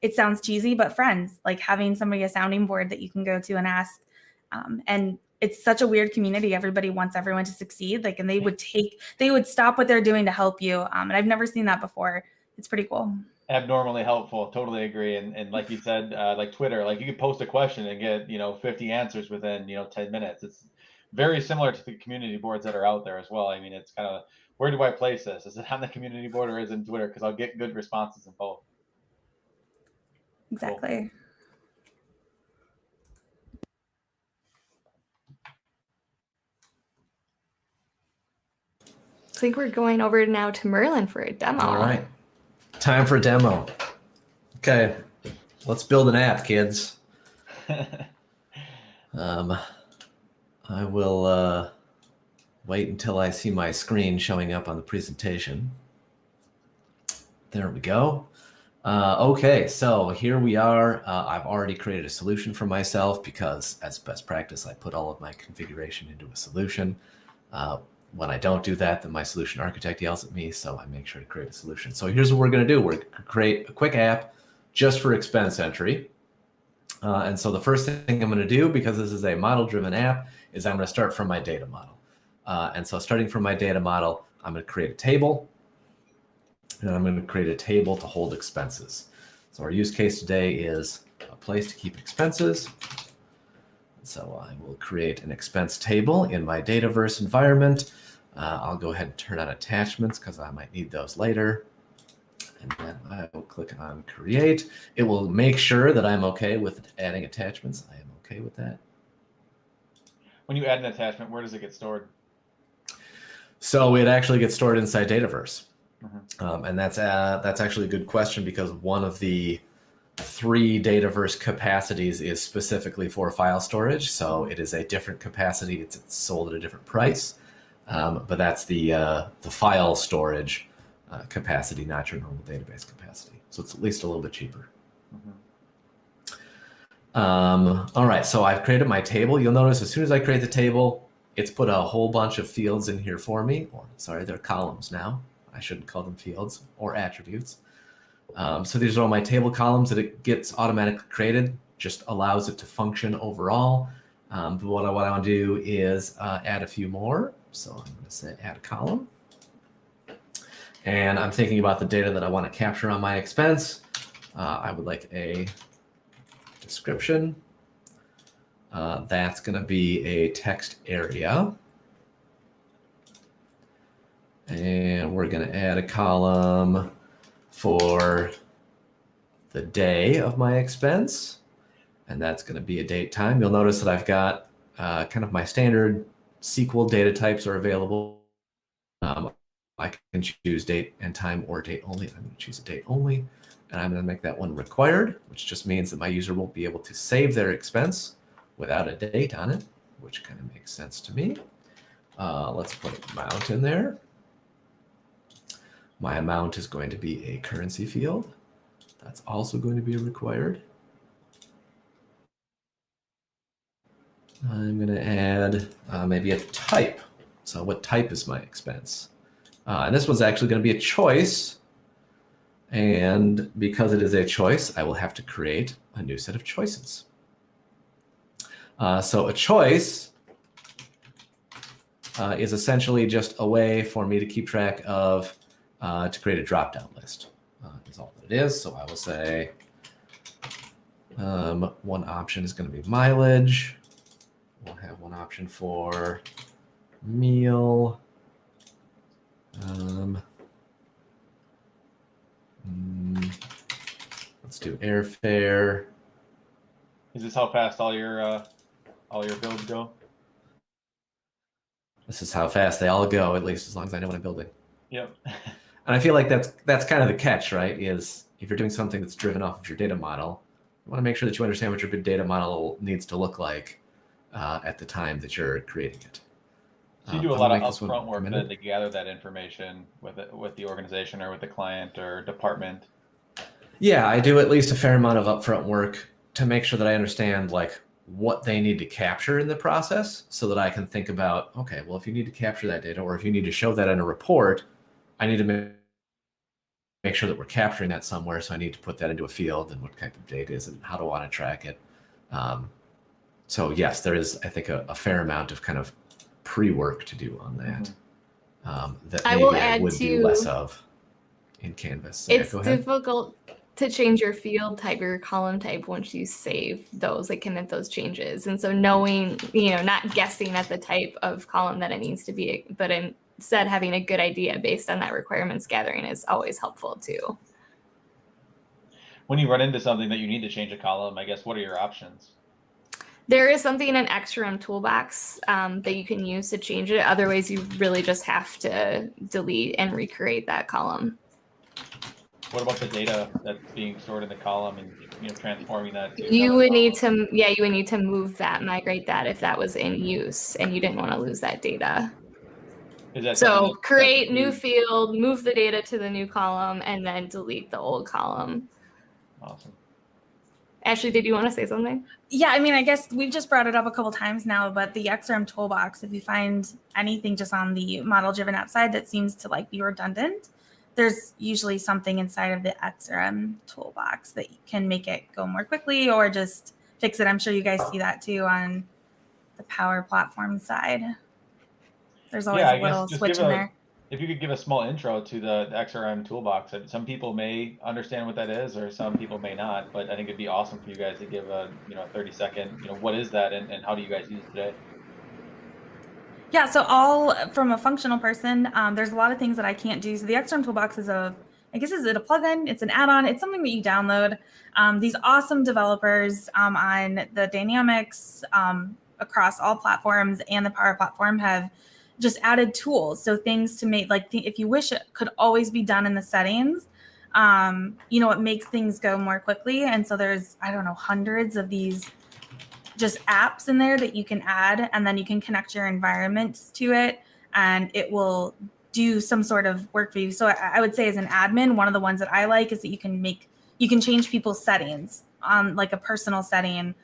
it sounds cheesy, but friends, like having somebody, a sounding board that you can go to and ask. And it's such a weird community. Everybody wants everyone to succeed. Like, and they would stop what they're doing to help you. And I've never seen that before. It's pretty cool. Abnormally helpful. Totally agree. And like you said, like Twitter, like you could post a question and get, 50 answers within, 10 minutes. It's very similar to the community boards that are out there as well. I mean, it's kind of, where do I place this? Is it on the community board or is it in Twitter? Because I'll get good responses in both. Exactly. I think we're going over now to Merlin for a demo. All right. Time for a demo. Okay. Let's build an app, kids. I will wait until I see my screen showing up on the presentation. There we go. Okay, so here we are. I've already created a solution for myself because as best practice, I put all of my configuration into a solution. When I don't do that, then my solution architect yells at me, so I make sure to create a solution. So here's what we're going to do. We're going to create a quick app just for expense entry. And so the first thing I'm going to do, because this is a model-driven app, is I'm going to start from my data model. And so starting from my data model, I'm going to create a table. And I'm going to create a table to hold expenses. So our use case today is a place to keep expenses. So I will create an expense table in my Dataverse environment. I'll go ahead and turn on attachments because I might need those later. And then I will click on create. It will make sure that I'm okay with adding attachments. I am okay with that. When you add an attachment, where does it get stored? So it actually gets stored inside Dataverse. Mm-hmm. And that's actually a good question because one of the 3 Dataverse capacities is specifically for file storage. So it is a different capacity. It's sold at a different price. But that's the file storage capacity, not your normal database capacity. So it's at least a little bit cheaper. Mm-hmm. All right, so I've created my table. You'll notice as soon as I create the table, it's put a whole bunch of fields in here for me. Or, sorry, they're columns now. I shouldn't call them fields or attributes. So these are all my table columns that it gets automatically created, just allows it to function overall. But what I want to do is add a few more. So I'm going to say add a column. And I'm thinking about the data that I want to capture on my expense. I would like a description. That's going to be a text area. And we're going to add a column for the day of my expense. And that's going to be a date time. You'll notice that I've got kind of my standard SQL data types are available. I can choose date and time or date only. I'm going to choose a date only. And I'm going to make that one required, which just means that my user won't be able to save their expense without a date on it, which kind of makes sense to me. Let's put an amount in there. My amount is going to be a currency field. That's also going to be required. I'm going to add maybe a type. So what type is my expense? And this one's actually going to be a choice. And because it is a choice, I will have to create a new set of choices. So a choice is essentially just a way for me to keep track of, to create a drop-down list. Is all that it is. So I will say one option is going to be mileage. We'll have one option for meal. Let's do airfare. Is this how fast all your builds go? This is how fast they all go, at least as long as I know what I'm building. Yep. And I feel like that's kind of the catch, right? Is if you're doing something that's driven off of your data model, you want to make sure that you understand what your big data model needs to look like at the time that you're creating it. So you do a lot of upfront work then to gather that information with the organization or with the client or department. Yeah, I do at least a fair amount of upfront work to make sure that I understand like what they need to capture in the process, so that I can think about, okay, well, if you need to capture that data or if you need to show that in a report, I need to make sure that we're capturing that somewhere. So I need to put that into a field and what type of data is it and how do I want to track it. So yes, there is, I think, a fair amount of kind of pre-work to do on that. That maybe I would do less of in Canvas. So it's difficult to change your field type or your column type once you save those, like commit those changes. And so knowing, not guessing at the type of column that it needs to be, but instead having a good idea based on that requirements gathering is always helpful too. When you run into something that you need to change a column, I guess, what are your options? There is something in XRM Toolbox that you can use to change it. Otherwise, you really just have to delete and recreate that column. What about the data that's being stored in the column and transforming that to you would need to move that, migrate that if that was in use and you didn't want to lose that data. So create new field, move the data to the new column, and then delete the old column. Awesome. Ashley, did you want to say something? Yeah, I mean, I guess we've just brought it up a couple times now, but the XRM Toolbox, if you find anything just on the model-driven app side that seems to be redundant, there's usually something inside of the XRM Toolbox that can make it go more quickly or just fix it. I'm sure you guys see that too on the Power Platform side. There's always a little switch in there. If you could give a small intro to the XRM Toolbox, some people may understand what that is, or some people may not. But I think it'd be awesome for you guys to give a 30-second. What is that, and how do you guys use it today? Yeah, so all from a functional person, there's a lot of things that I can't do. So the XRM Toolbox is is it a plugin? It's an add-on. It's something that you download. These awesome developers on the Dynamics across all platforms and the Power Platform have just added tools. So things to make, if you wish it could always be done in the settings, it makes things go more quickly. And so there's, hundreds of these just apps in there that you can add, and then you can connect your environments to it and it will do some sort of work for you. So I would say as an admin, one of the ones that I like is that you can change people's settings on a personal setting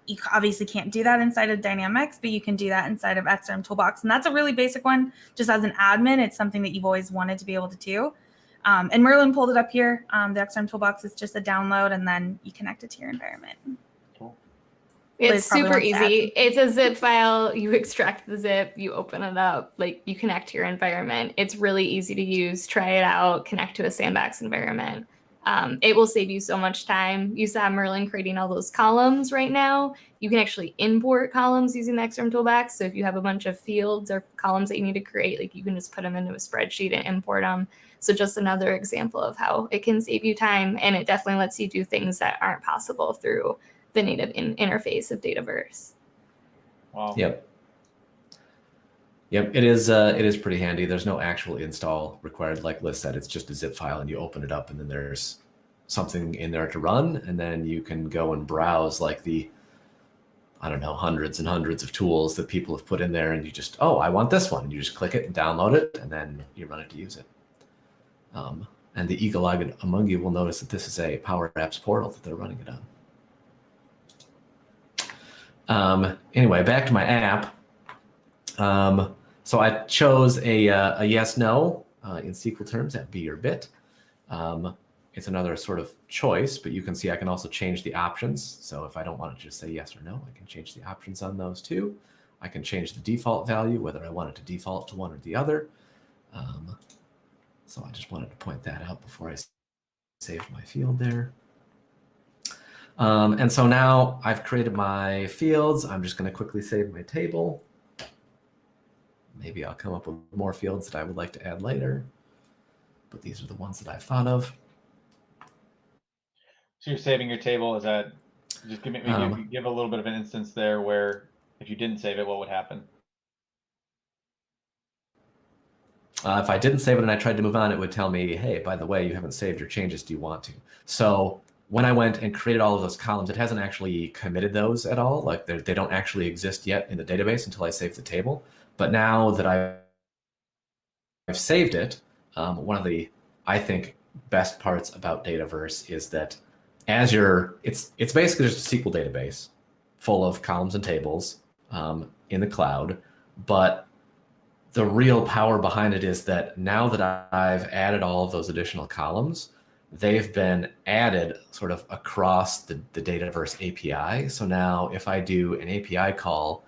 You obviously can't do that inside of Dynamics, but you can do that inside of XRM Toolbox. And that's a really basic one. Just as an admin, it's something that you've always wanted to be able to do. And Merlin pulled it up here. The XRM Toolbox is just a download, and then you connect it to your environment. Cool. It's Liz probably super wants to add easy. It's a zip file. You extract the zip, you open it up, like you connect to your environment. It's really easy to use. Try it out, connect to a sandbox environment. It will save you so much time. You saw Merlin creating all those columns right now. You can actually import columns using the XRM Toolbox. So if you have a bunch of fields or columns that you need to create, like you can just put them into a spreadsheet and import them. So just another example of how it can save you time, and it definitely lets you do things that aren't possible through the native interface of Dataverse. Wow. Yep. It is pretty handy. There's no actual install required. Like Liz said, it's just a zip file and you open it up and then there's something in there to run. And then you can go and browse like the, I don't know, hundreds and hundreds of tools that people have put in there. And you just, oh, I want this one. And you just click it and download it and then you run it to use it. And the eagle-eyed among you will notice that this is a Power Apps portal that they're running it on. Anyway, back to my app. So I chose a yes/no in SQL terms. That'd be your bit. It's another sort of choice, but you can see I can also change the options. So if I don't want to just say yes or no, I can change the options on those too. I can change the default value, whether I want it to default to one or the other. So I just wanted to point that out before I saved my field there. And so now I've created my fields. I'm just going to quickly save my table. Maybe I'll come up with more fields that I would like to add later, but these are the ones that I've thought of. So you're saving your table. Is that just give a little bit of an instance there where if you didn't save it, what would happen? If I didn't save it and I tried to move on, it would tell me, hey, by the way, you haven't saved your changes. Do you want to? So when I went and created all of those columns, it hasn't actually committed those at all. Like they don't actually exist yet in the database until I save the table. But now that I've saved it, one of the, I think, best parts about Dataverse is that it's basically just a SQL database full of columns and tables in the cloud. But the real power behind it is that now that I've added all of those additional columns, they've been added sort of across the Dataverse API. So now if I do an API call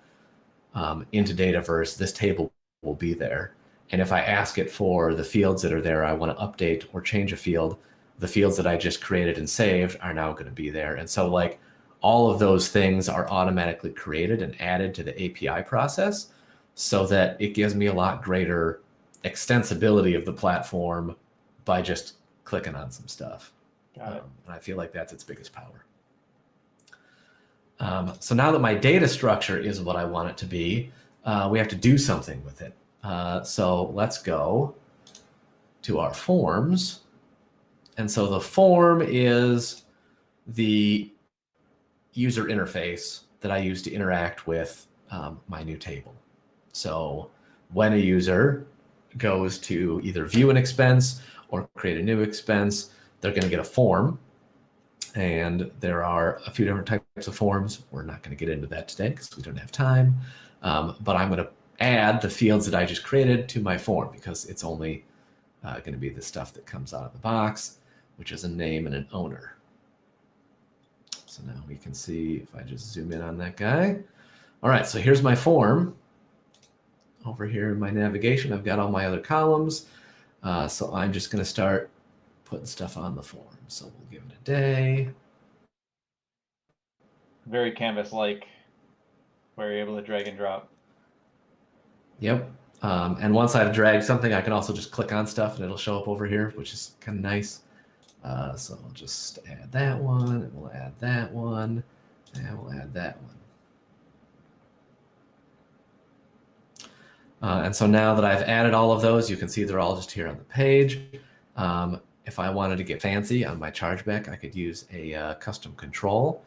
into Dataverse, this table will be there. And if I ask it for the fields that are there, I want to update or change a field, the fields that I just created and saved are now going to be there. And so like all of those things are automatically created and added to the API process so that it gives me a lot greater extensibility of the platform by just clicking on some stuff. Got it. And I feel like that's its biggest power. So now that my data structure is what I want it to be, we have to do something with it. So let's go to our forms. And so the form is the user interface that I use to interact with my new table. So when a user goes to either view an expense or create a new expense, they're going to get a form. And there are a few different types of forms. We're not going to get into that today because we don't have time. But I'm going to add the fields that I just created to my form because it's only going to be the stuff that comes out of the box, which is a name and an owner. So now we can see if I just zoom in on that guy. All right, so here's my form. Over here in my navigation, I've got all my other columns. So I'm just going to start putting stuff on the form. So we'll give it a day. Very Canvas-like, where you're able to drag and drop. Yep. And once I've dragged something, I can also just click on stuff and it'll show up over here, which is kind of nice. So I'll just add that one, and we'll add that one, and we'll add that one. And so now that I've added all of those, you can see they're all just here on the page. If I wanted to get fancy on my chargeback, I could use a custom control.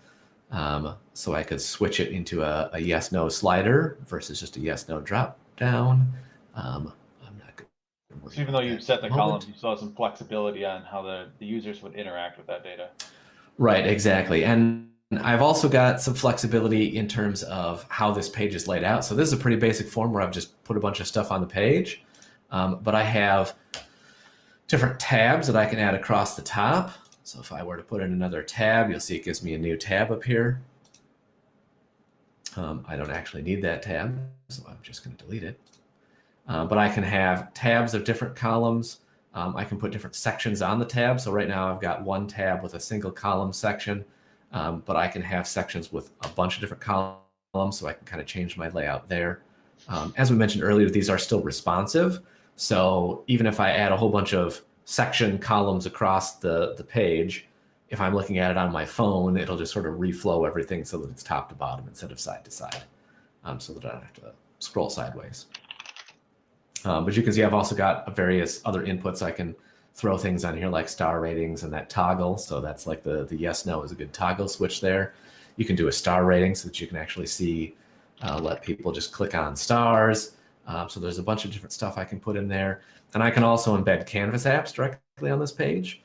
So I could switch it into a yes/no slider versus just a yes/no drop down. I'm not going to worry So even though you set the columns, moment. you still have some flexibility on how the users would interact with that data. Right, exactly. And I've also got some flexibility in terms of how this page is laid out. So this is a pretty basic form where I've just put a bunch of stuff on the page, but I have different tabs that I can add across the top. So if I were to put in another tab, you'll see it gives me a new tab up here. I don't actually need that tab, so I'm just going to delete it. But I can have tabs of different columns. I can put different sections on the tab. So right now I've got one tab with a single column section, but I can have sections with a bunch of different columns, so I can kind of change my layout there. As we mentioned earlier, these are still responsive. So even if I add a whole bunch of section columns across the page, if I'm looking at it on my phone, it'll just sort of reflow everything so that it's top to bottom instead of side to side, so that I don't have to scroll sideways. But you can see I've also got various other inputs. I can throw things on here like star ratings and that toggle. So that's like the yes, no is a good toggle switch there. You can do a star rating so that you can actually see, let people just click on stars. So there's a bunch of different stuff I can put in there. And I can also embed Canvas apps directly on this page,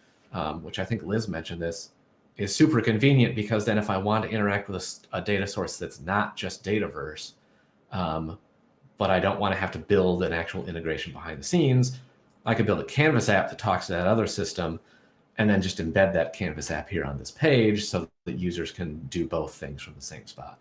which I think Liz mentioned this, is super convenient because then if I want to interact with a data source that's not just Dataverse, but I don't want to have to build an actual integration behind the scenes, I could build a Canvas app that talks to that other system and then just embed that Canvas app here on this page so that users can do both things from the same spot,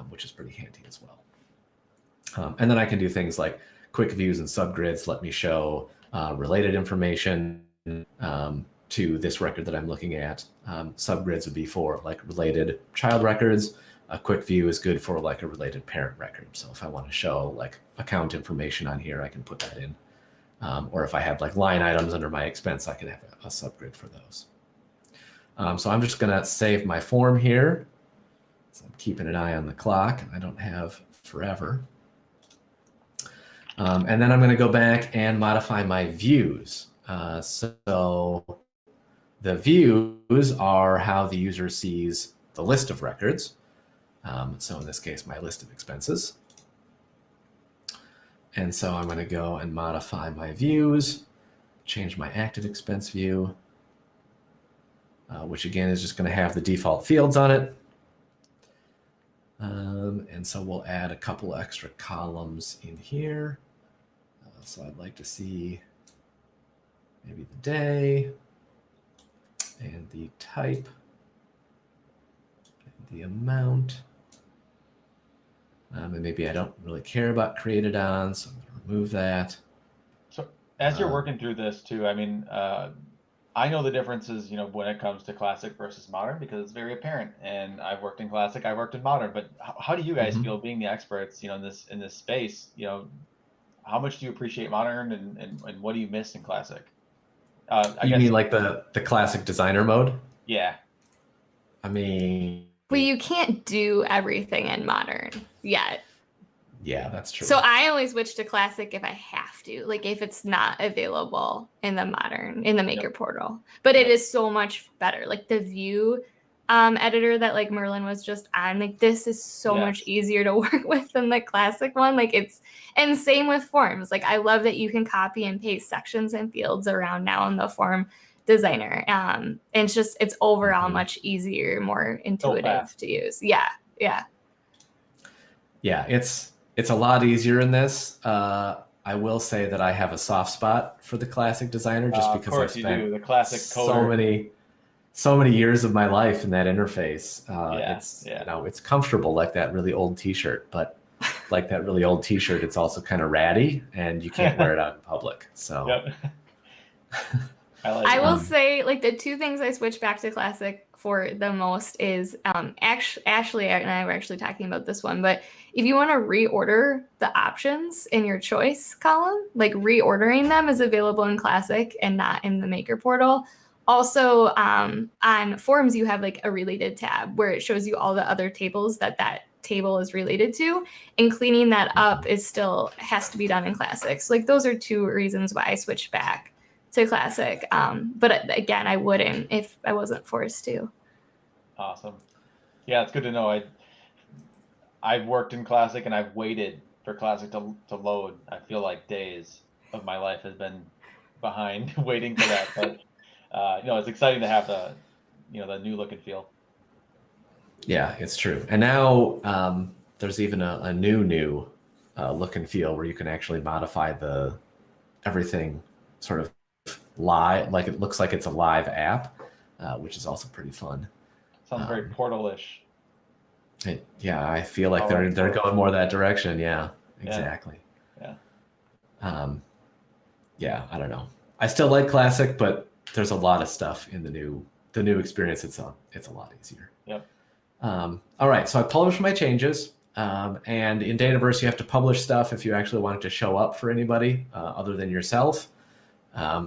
which is pretty handy as well. And then I can do things like quick views and subgrids, let me show related information to this record that I'm looking at. Subgrids would be for like related child records. A quick view is good for like a related parent record. So if I want to show like account information on here, I can put that in. Or if I had like line items under my expense, I could have a subgrid for those. So I'm just going to save my form here. So I'm keeping an eye on the clock. I don't have forever. And then I'm going to go back and modify my views. So the views are how the user sees the list of records. So in this case, my list of expenses. And so I'm going to go and modify my views, change my active expense view, which again is just going to have the default fields on it. And so we'll add a couple extra columns in here. So I'd like to see maybe the day and the type and the amount. And maybe I don't really care about created on, so I'm going to remove that. So as you're working through this too, I mean, I know the differences, when it comes to classic versus modern, because it's very apparent. And I've worked in classic, I've worked in modern. But how do you guys feel being the experts, in this space? How much do you appreciate modern, and what do you miss in classic? You mean like the classic designer mode? Yeah. I mean, well, you can't do everything in modern yet. Yeah, that's true. So I only switch to classic if I have to, like if it's not available in the modern, in the maker portal. But it is so much better. Like the view editor that like Merlin was just on, like this is so much easier to work with than the classic one. Like and same with forms. Like I love that you can copy and paste sections and fields around now in the form designer. And it's overall much easier, more intuitive to use. Yeah. It's a lot easier in this. I will say that I have a soft spot for the classic designer just because I've spent the classic coder. so many years of my life in that interface. It's it's comfortable like that really old t-shirt, but like that really old t-shirt, it's also kind of ratty and you can't wear it out in public. So I will say like the two things I switch back to classic for the most is Ashley and I were actually talking about this one, but if you want to reorder the options in your choice column, like reordering them is available in classic and not in the maker portal. Also on forms, you have like a related tab where it shows you all the other tables that table is related to, and cleaning that up has to be done in classic. So like those are two reasons why I switched back to classic. But again, I wouldn't if I wasn't forced to. Awesome. Yeah, it's good to know. I've worked in classic and I've waited for classic to load. I feel like days of my life has been behind waiting for that. But it's exciting to have the new look and feel. Yeah, it's true. And now there's even a new look and feel where you can actually modify everything sort of live, like it looks like it's a live app, which is also pretty fun. Sounds very Portal-ish. Yeah, I feel like Oh, they're Portal. going more that direction. Yeah, exactly. Yeah. Yeah, I don't know. I still like classic, but there's a lot of stuff in the new experience. It's a lot easier. Yep. All right, so I published my changes. And in Dataverse, you have to publish stuff if you actually want it to show up for anybody other than yourself.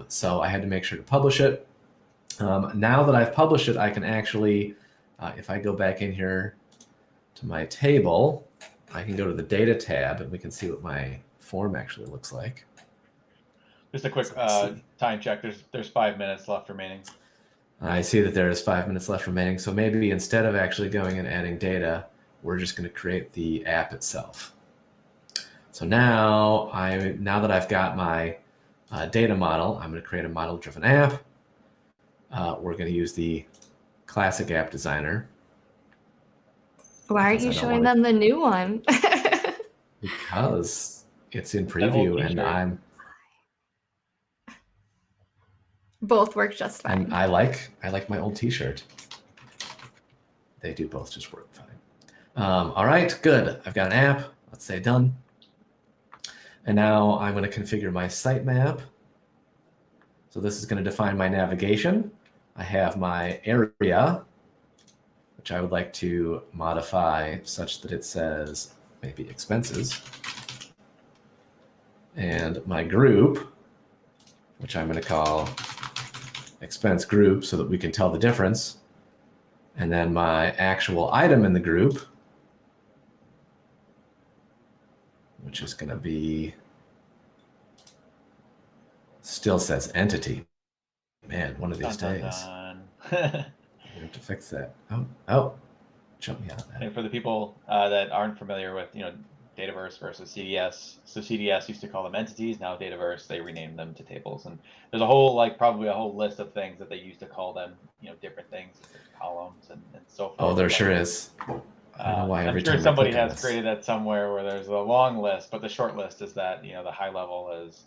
So I had to make sure to publish it. Now that I've published it, I can actually, if I go back in here to my table, I can go to the data tab and we can see what my form actually looks like. Just a quick time check. There's 5 minutes left remaining. I see that there is 5 minutes left remaining. So maybe instead of actually going and adding data, we're just going to create the app itself. So now that I've got my data model, I'm going to create a model-driven app. We're going to use the classic app designer. Why aren't you showing them the new one? Because it's in preview and I'm... Both work just fine. And I like my old t-shirt. They do both just work fine. All right, good. I've got an app. Let's say done. And now I'm going to configure my sitemap. So this is going to define my navigation. I have my area, which I would like to modify such that it says maybe expenses. And my group, which I'm going to call expense group so that we can tell the difference. And then my actual item in the group, which is going to be, still says entity. Man, one of these days. We have to fix that. Oh, jump me out of that. And for the people that aren't familiar with, Dataverse versus CDS. So CDS used to call them entities. Now Dataverse, they renamed them to tables. And there's a whole, probably a whole list of things that they used to call them, different things, columns and so forth. Oh, there sure is. I don't know why every time I'm sure somebody has created that somewhere where there's a long list, but the short list is that, the high level is.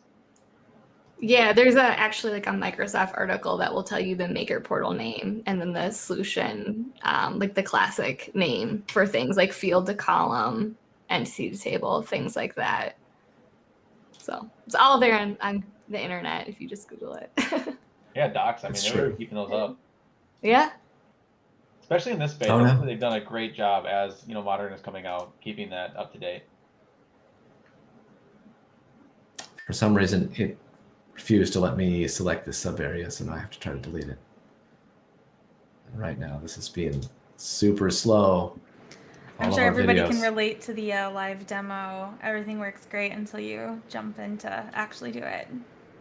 Yeah, there's actually a Microsoft article that will tell you the maker portal name and then the solution, the classic name for things like field to column, entity to table, things like that. So it's all there on the internet if you just Google it. Yeah, docs. I mean, they're really keeping those up. Yeah. Especially in this space, I think they've done a great job as Modern is coming out, keeping that up to date. For some reason, it refused to let me select this sub area, so now I have to try to delete it. And right now, this is being super slow. I'm sure everybody can relate to the live demo. Everything works great until you jump in to actually do it.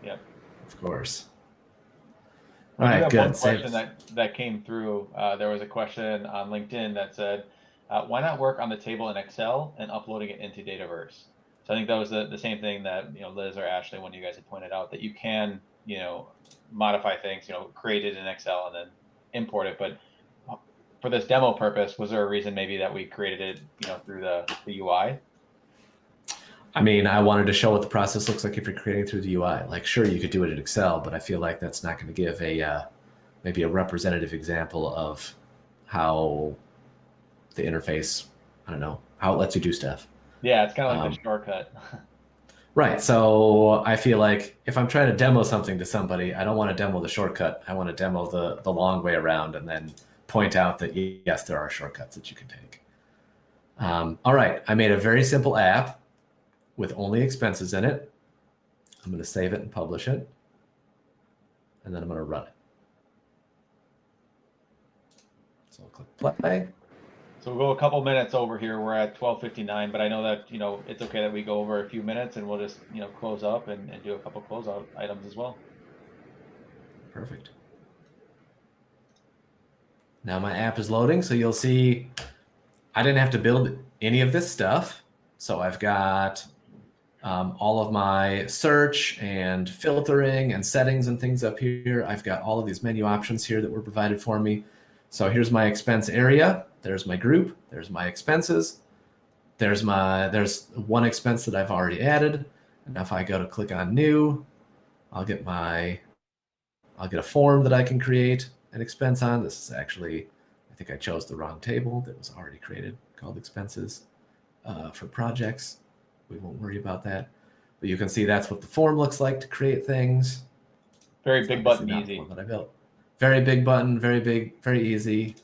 Yep. Of course. All right, good. One question that came through, there was a question on LinkedIn that said, why not work on the table in Excel and uploading it into Dataverse? So I think that was the same thing that Liz or Ashley, one of you guys had pointed out, that you can modify things, create it in Excel and then import it. But for this demo purpose, was there a reason maybe that we created it through the UI? I mean, I wanted to show what the process looks like if you're creating through the UI. Sure, you could do it in Excel, but I feel like that's not going to give maybe a representative example of how the interface, I don't know, how it lets you do stuff. Yeah, it's kind of like a shortcut. Right. So I feel like if I'm trying to demo something to somebody, I don't want to demo the shortcut. I want to demo the long way around and then point out that, yes, there are shortcuts that you can take. All right. I made a very simple app with only expenses in it. I'm going to save it and publish it. And then I'm going to run it. So I'll click play. So we'll go a couple minutes over here. We're at 12:59, but I know that, it's okay that we go over a few minutes and we'll just, close up and do a couple closeout items as well. Perfect. Now my app is loading. So you'll see I didn't have to build any of this stuff. So I've got all of my search and filtering and settings and things up here. I've got all of these menu options here that were provided for me. So here's my expense area. There's my group. There's my expenses. There's one expense that I've already added. And if I go to click on new, I'll get a form that I can create an expense on. This is actually, I think I chose the wrong table that was already created called expenses for projects. We won't worry about that. But you can see that's what the form looks like to create things. Very big button, Not easy. the one that I built. Very big button, very big, very easy.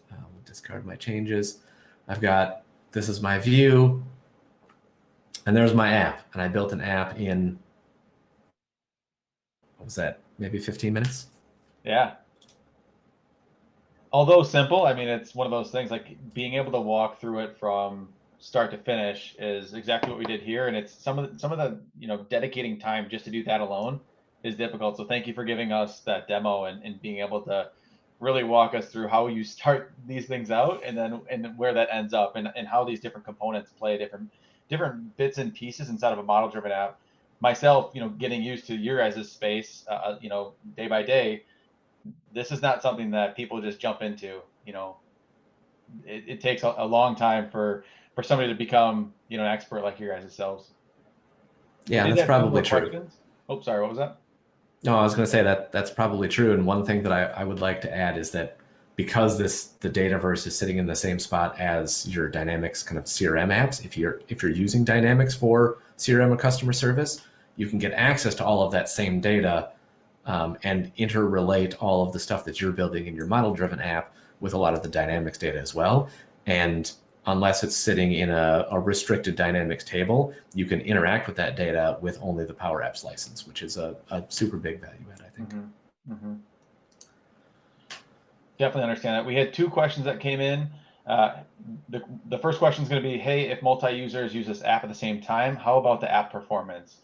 Discard my changes. This is my view, and there's my app. And I built an app in, what was that, maybe 15 minutes? Yeah. Although simple, I mean, it's one of those things, like being able to walk through it from start to finish is exactly what we did here. And it's some of the, dedicating time just to do that alone is difficult. So thank you for giving us that demo and being able to really walk us through how you start these things out and where that ends up and how these different components play different bits and pieces inside of a model driven app. Myself, getting used to your guys' space, day by day, this is not something that people just jump into. It takes a long time for somebody to become, an expert like your guys' selves. Yeah, that's probably true. Questions? Oh, sorry, what was that? No, I was going to say that's probably true. And one thing that I would like to add is that because the Dataverse is sitting in the same spot as your Dynamics kind of CRM apps, if you're using Dynamics for CRM or customer service, you can get access to all of that same data and interrelate all of the stuff that you're building in your model-driven app with a lot of the Dynamics data as well. And unless it's sitting in a restricted Dynamics table, you can interact with that data with only the Power Apps license, which is a super big value add, I think. Mm-hmm. Mm-hmm. Definitely understand that. We had two questions that came in. The first question is going to be, hey, if multi-users use this app at the same time, how about the app performance?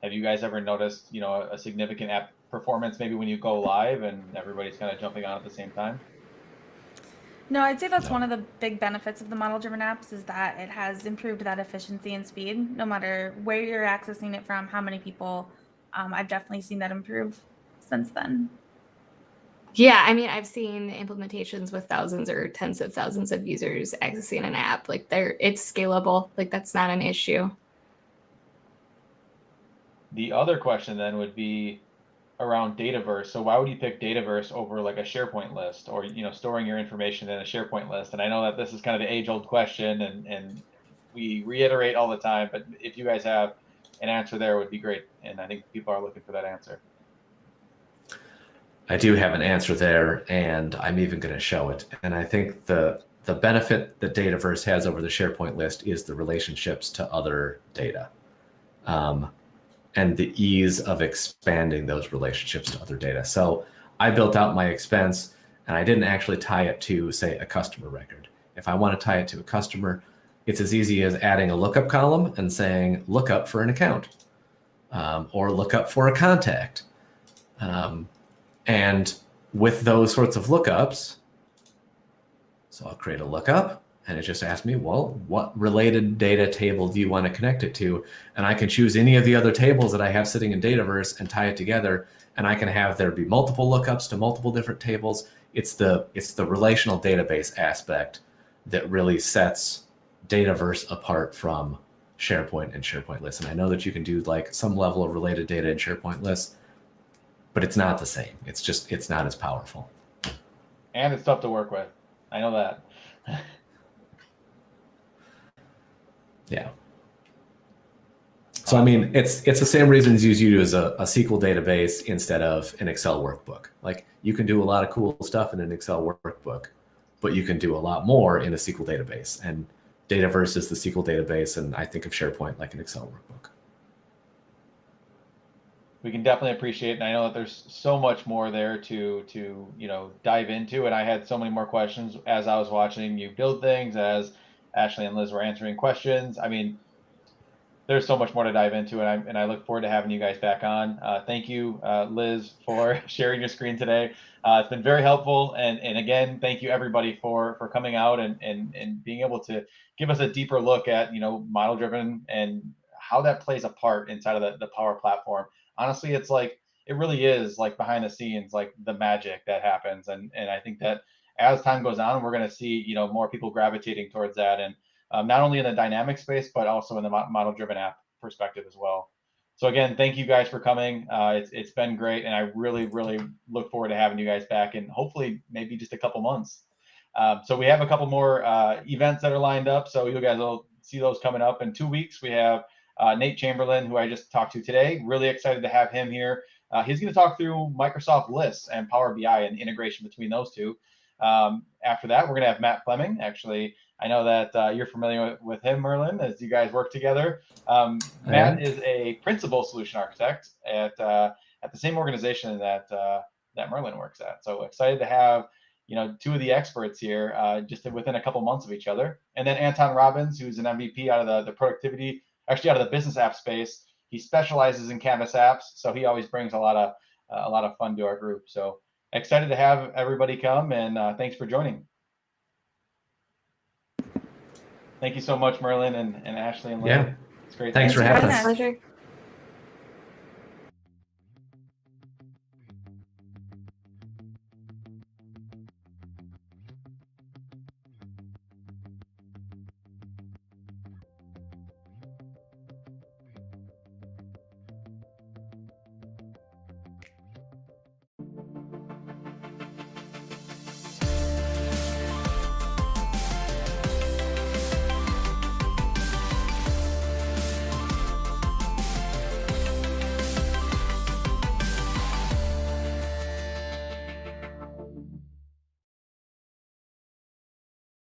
Have you guys ever noticed, a significant app performance maybe when you go live and everybody's kind of jumping on at the same time? No, I'd say that's one of the big benefits of the model-driven apps is that it has improved that efficiency and speed, no matter where you're accessing it from, how many people. I've definitely seen that improve since then. Yeah, I mean, I've seen implementations with thousands or tens of thousands of users accessing an app. Like it's scalable. Like that's not an issue. The other question then would be around Dataverse. So why would you pick Dataverse over like a SharePoint list or, storing your information in a SharePoint list? And I know that this is kind of the age-old question and we reiterate all the time, but if you guys have an answer there, would be great. And I think people are looking for that answer. I do have an answer there, and I'm even going to show it. And I think the benefit that Dataverse has over the SharePoint list is the relationships to other data. And the ease of expanding those relationships to other data. So I built out my expense and I didn't actually tie it to, say, a customer record. If I want to tie it to a customer, it's as easy as adding a lookup column and saying lookup for an account or lookup for a contact. And with those sorts of lookups, so I'll create a lookup. And it just asked me, well, what related data table do you want to connect it to? And I can choose any of the other tables that I have sitting in Dataverse and tie it together. And I can have there be multiple lookups to multiple different tables. It's the relational database aspect that really sets Dataverse apart from SharePoint and SharePoint lists. And I know that you can do like some level of related data in SharePoint lists, but it's not the same. It's not as powerful. And it's tough to work with. I know that. Yeah. So I mean, it's the same reasons you use a SQL database instead of an Excel workbook. Like you can do a lot of cool stuff in an Excel workbook, but you can do a lot more in a SQL database. And Dataverse is the SQL database, and I think of SharePoint like an Excel workbook. We can definitely appreciate it. And I know that there's so much more there to dive into. And I had so many more questions as I was watching you build things, as Ashley and Liz were answering questions. I mean, there's so much more to dive into, and I look forward to having you guys back on. Thank you, Liz, for sharing your screen today. It's been very helpful. And again, thank you everybody for coming out and being able to give us a deeper look at, model driven and how that plays a part inside of the Power Platform. Honestly, it's like, it really is like behind the scenes, like the magic that happens. And I think that as time goes on, we're going to see, more people gravitating towards that, and not only in the dynamic space, but also in the model-driven app perspective as well. So again, thank you guys for coming. It's been great, and I really, really look forward to having you guys back in hopefully maybe just a couple months. So we have a couple more events that are lined up, so you guys will see those coming up. In 2 weeks, we have Nate Chamberlain, who I just talked to today. Really excited to have him here. He's going to talk through Microsoft Lists and Power BI and the integration between those two. After that, we're going to have Matt Fleming. Actually, I know that you're familiar with him, Merlin, as you guys work together. Matt is a principal solution architect at the same organization that Merlin works at. So excited to have two of the experts here just within a couple months of each other. And then Anton Robbins, who's an MVP out of the productivity, actually out of the business app space. He specializes in Canvas apps, so he always brings a lot of fun to our group. So excited to have everybody come, and thanks for joining. Thank you so much, Merlin and Ashley and Lynn. Yeah. It's great. Thanks for having us. Pleasure.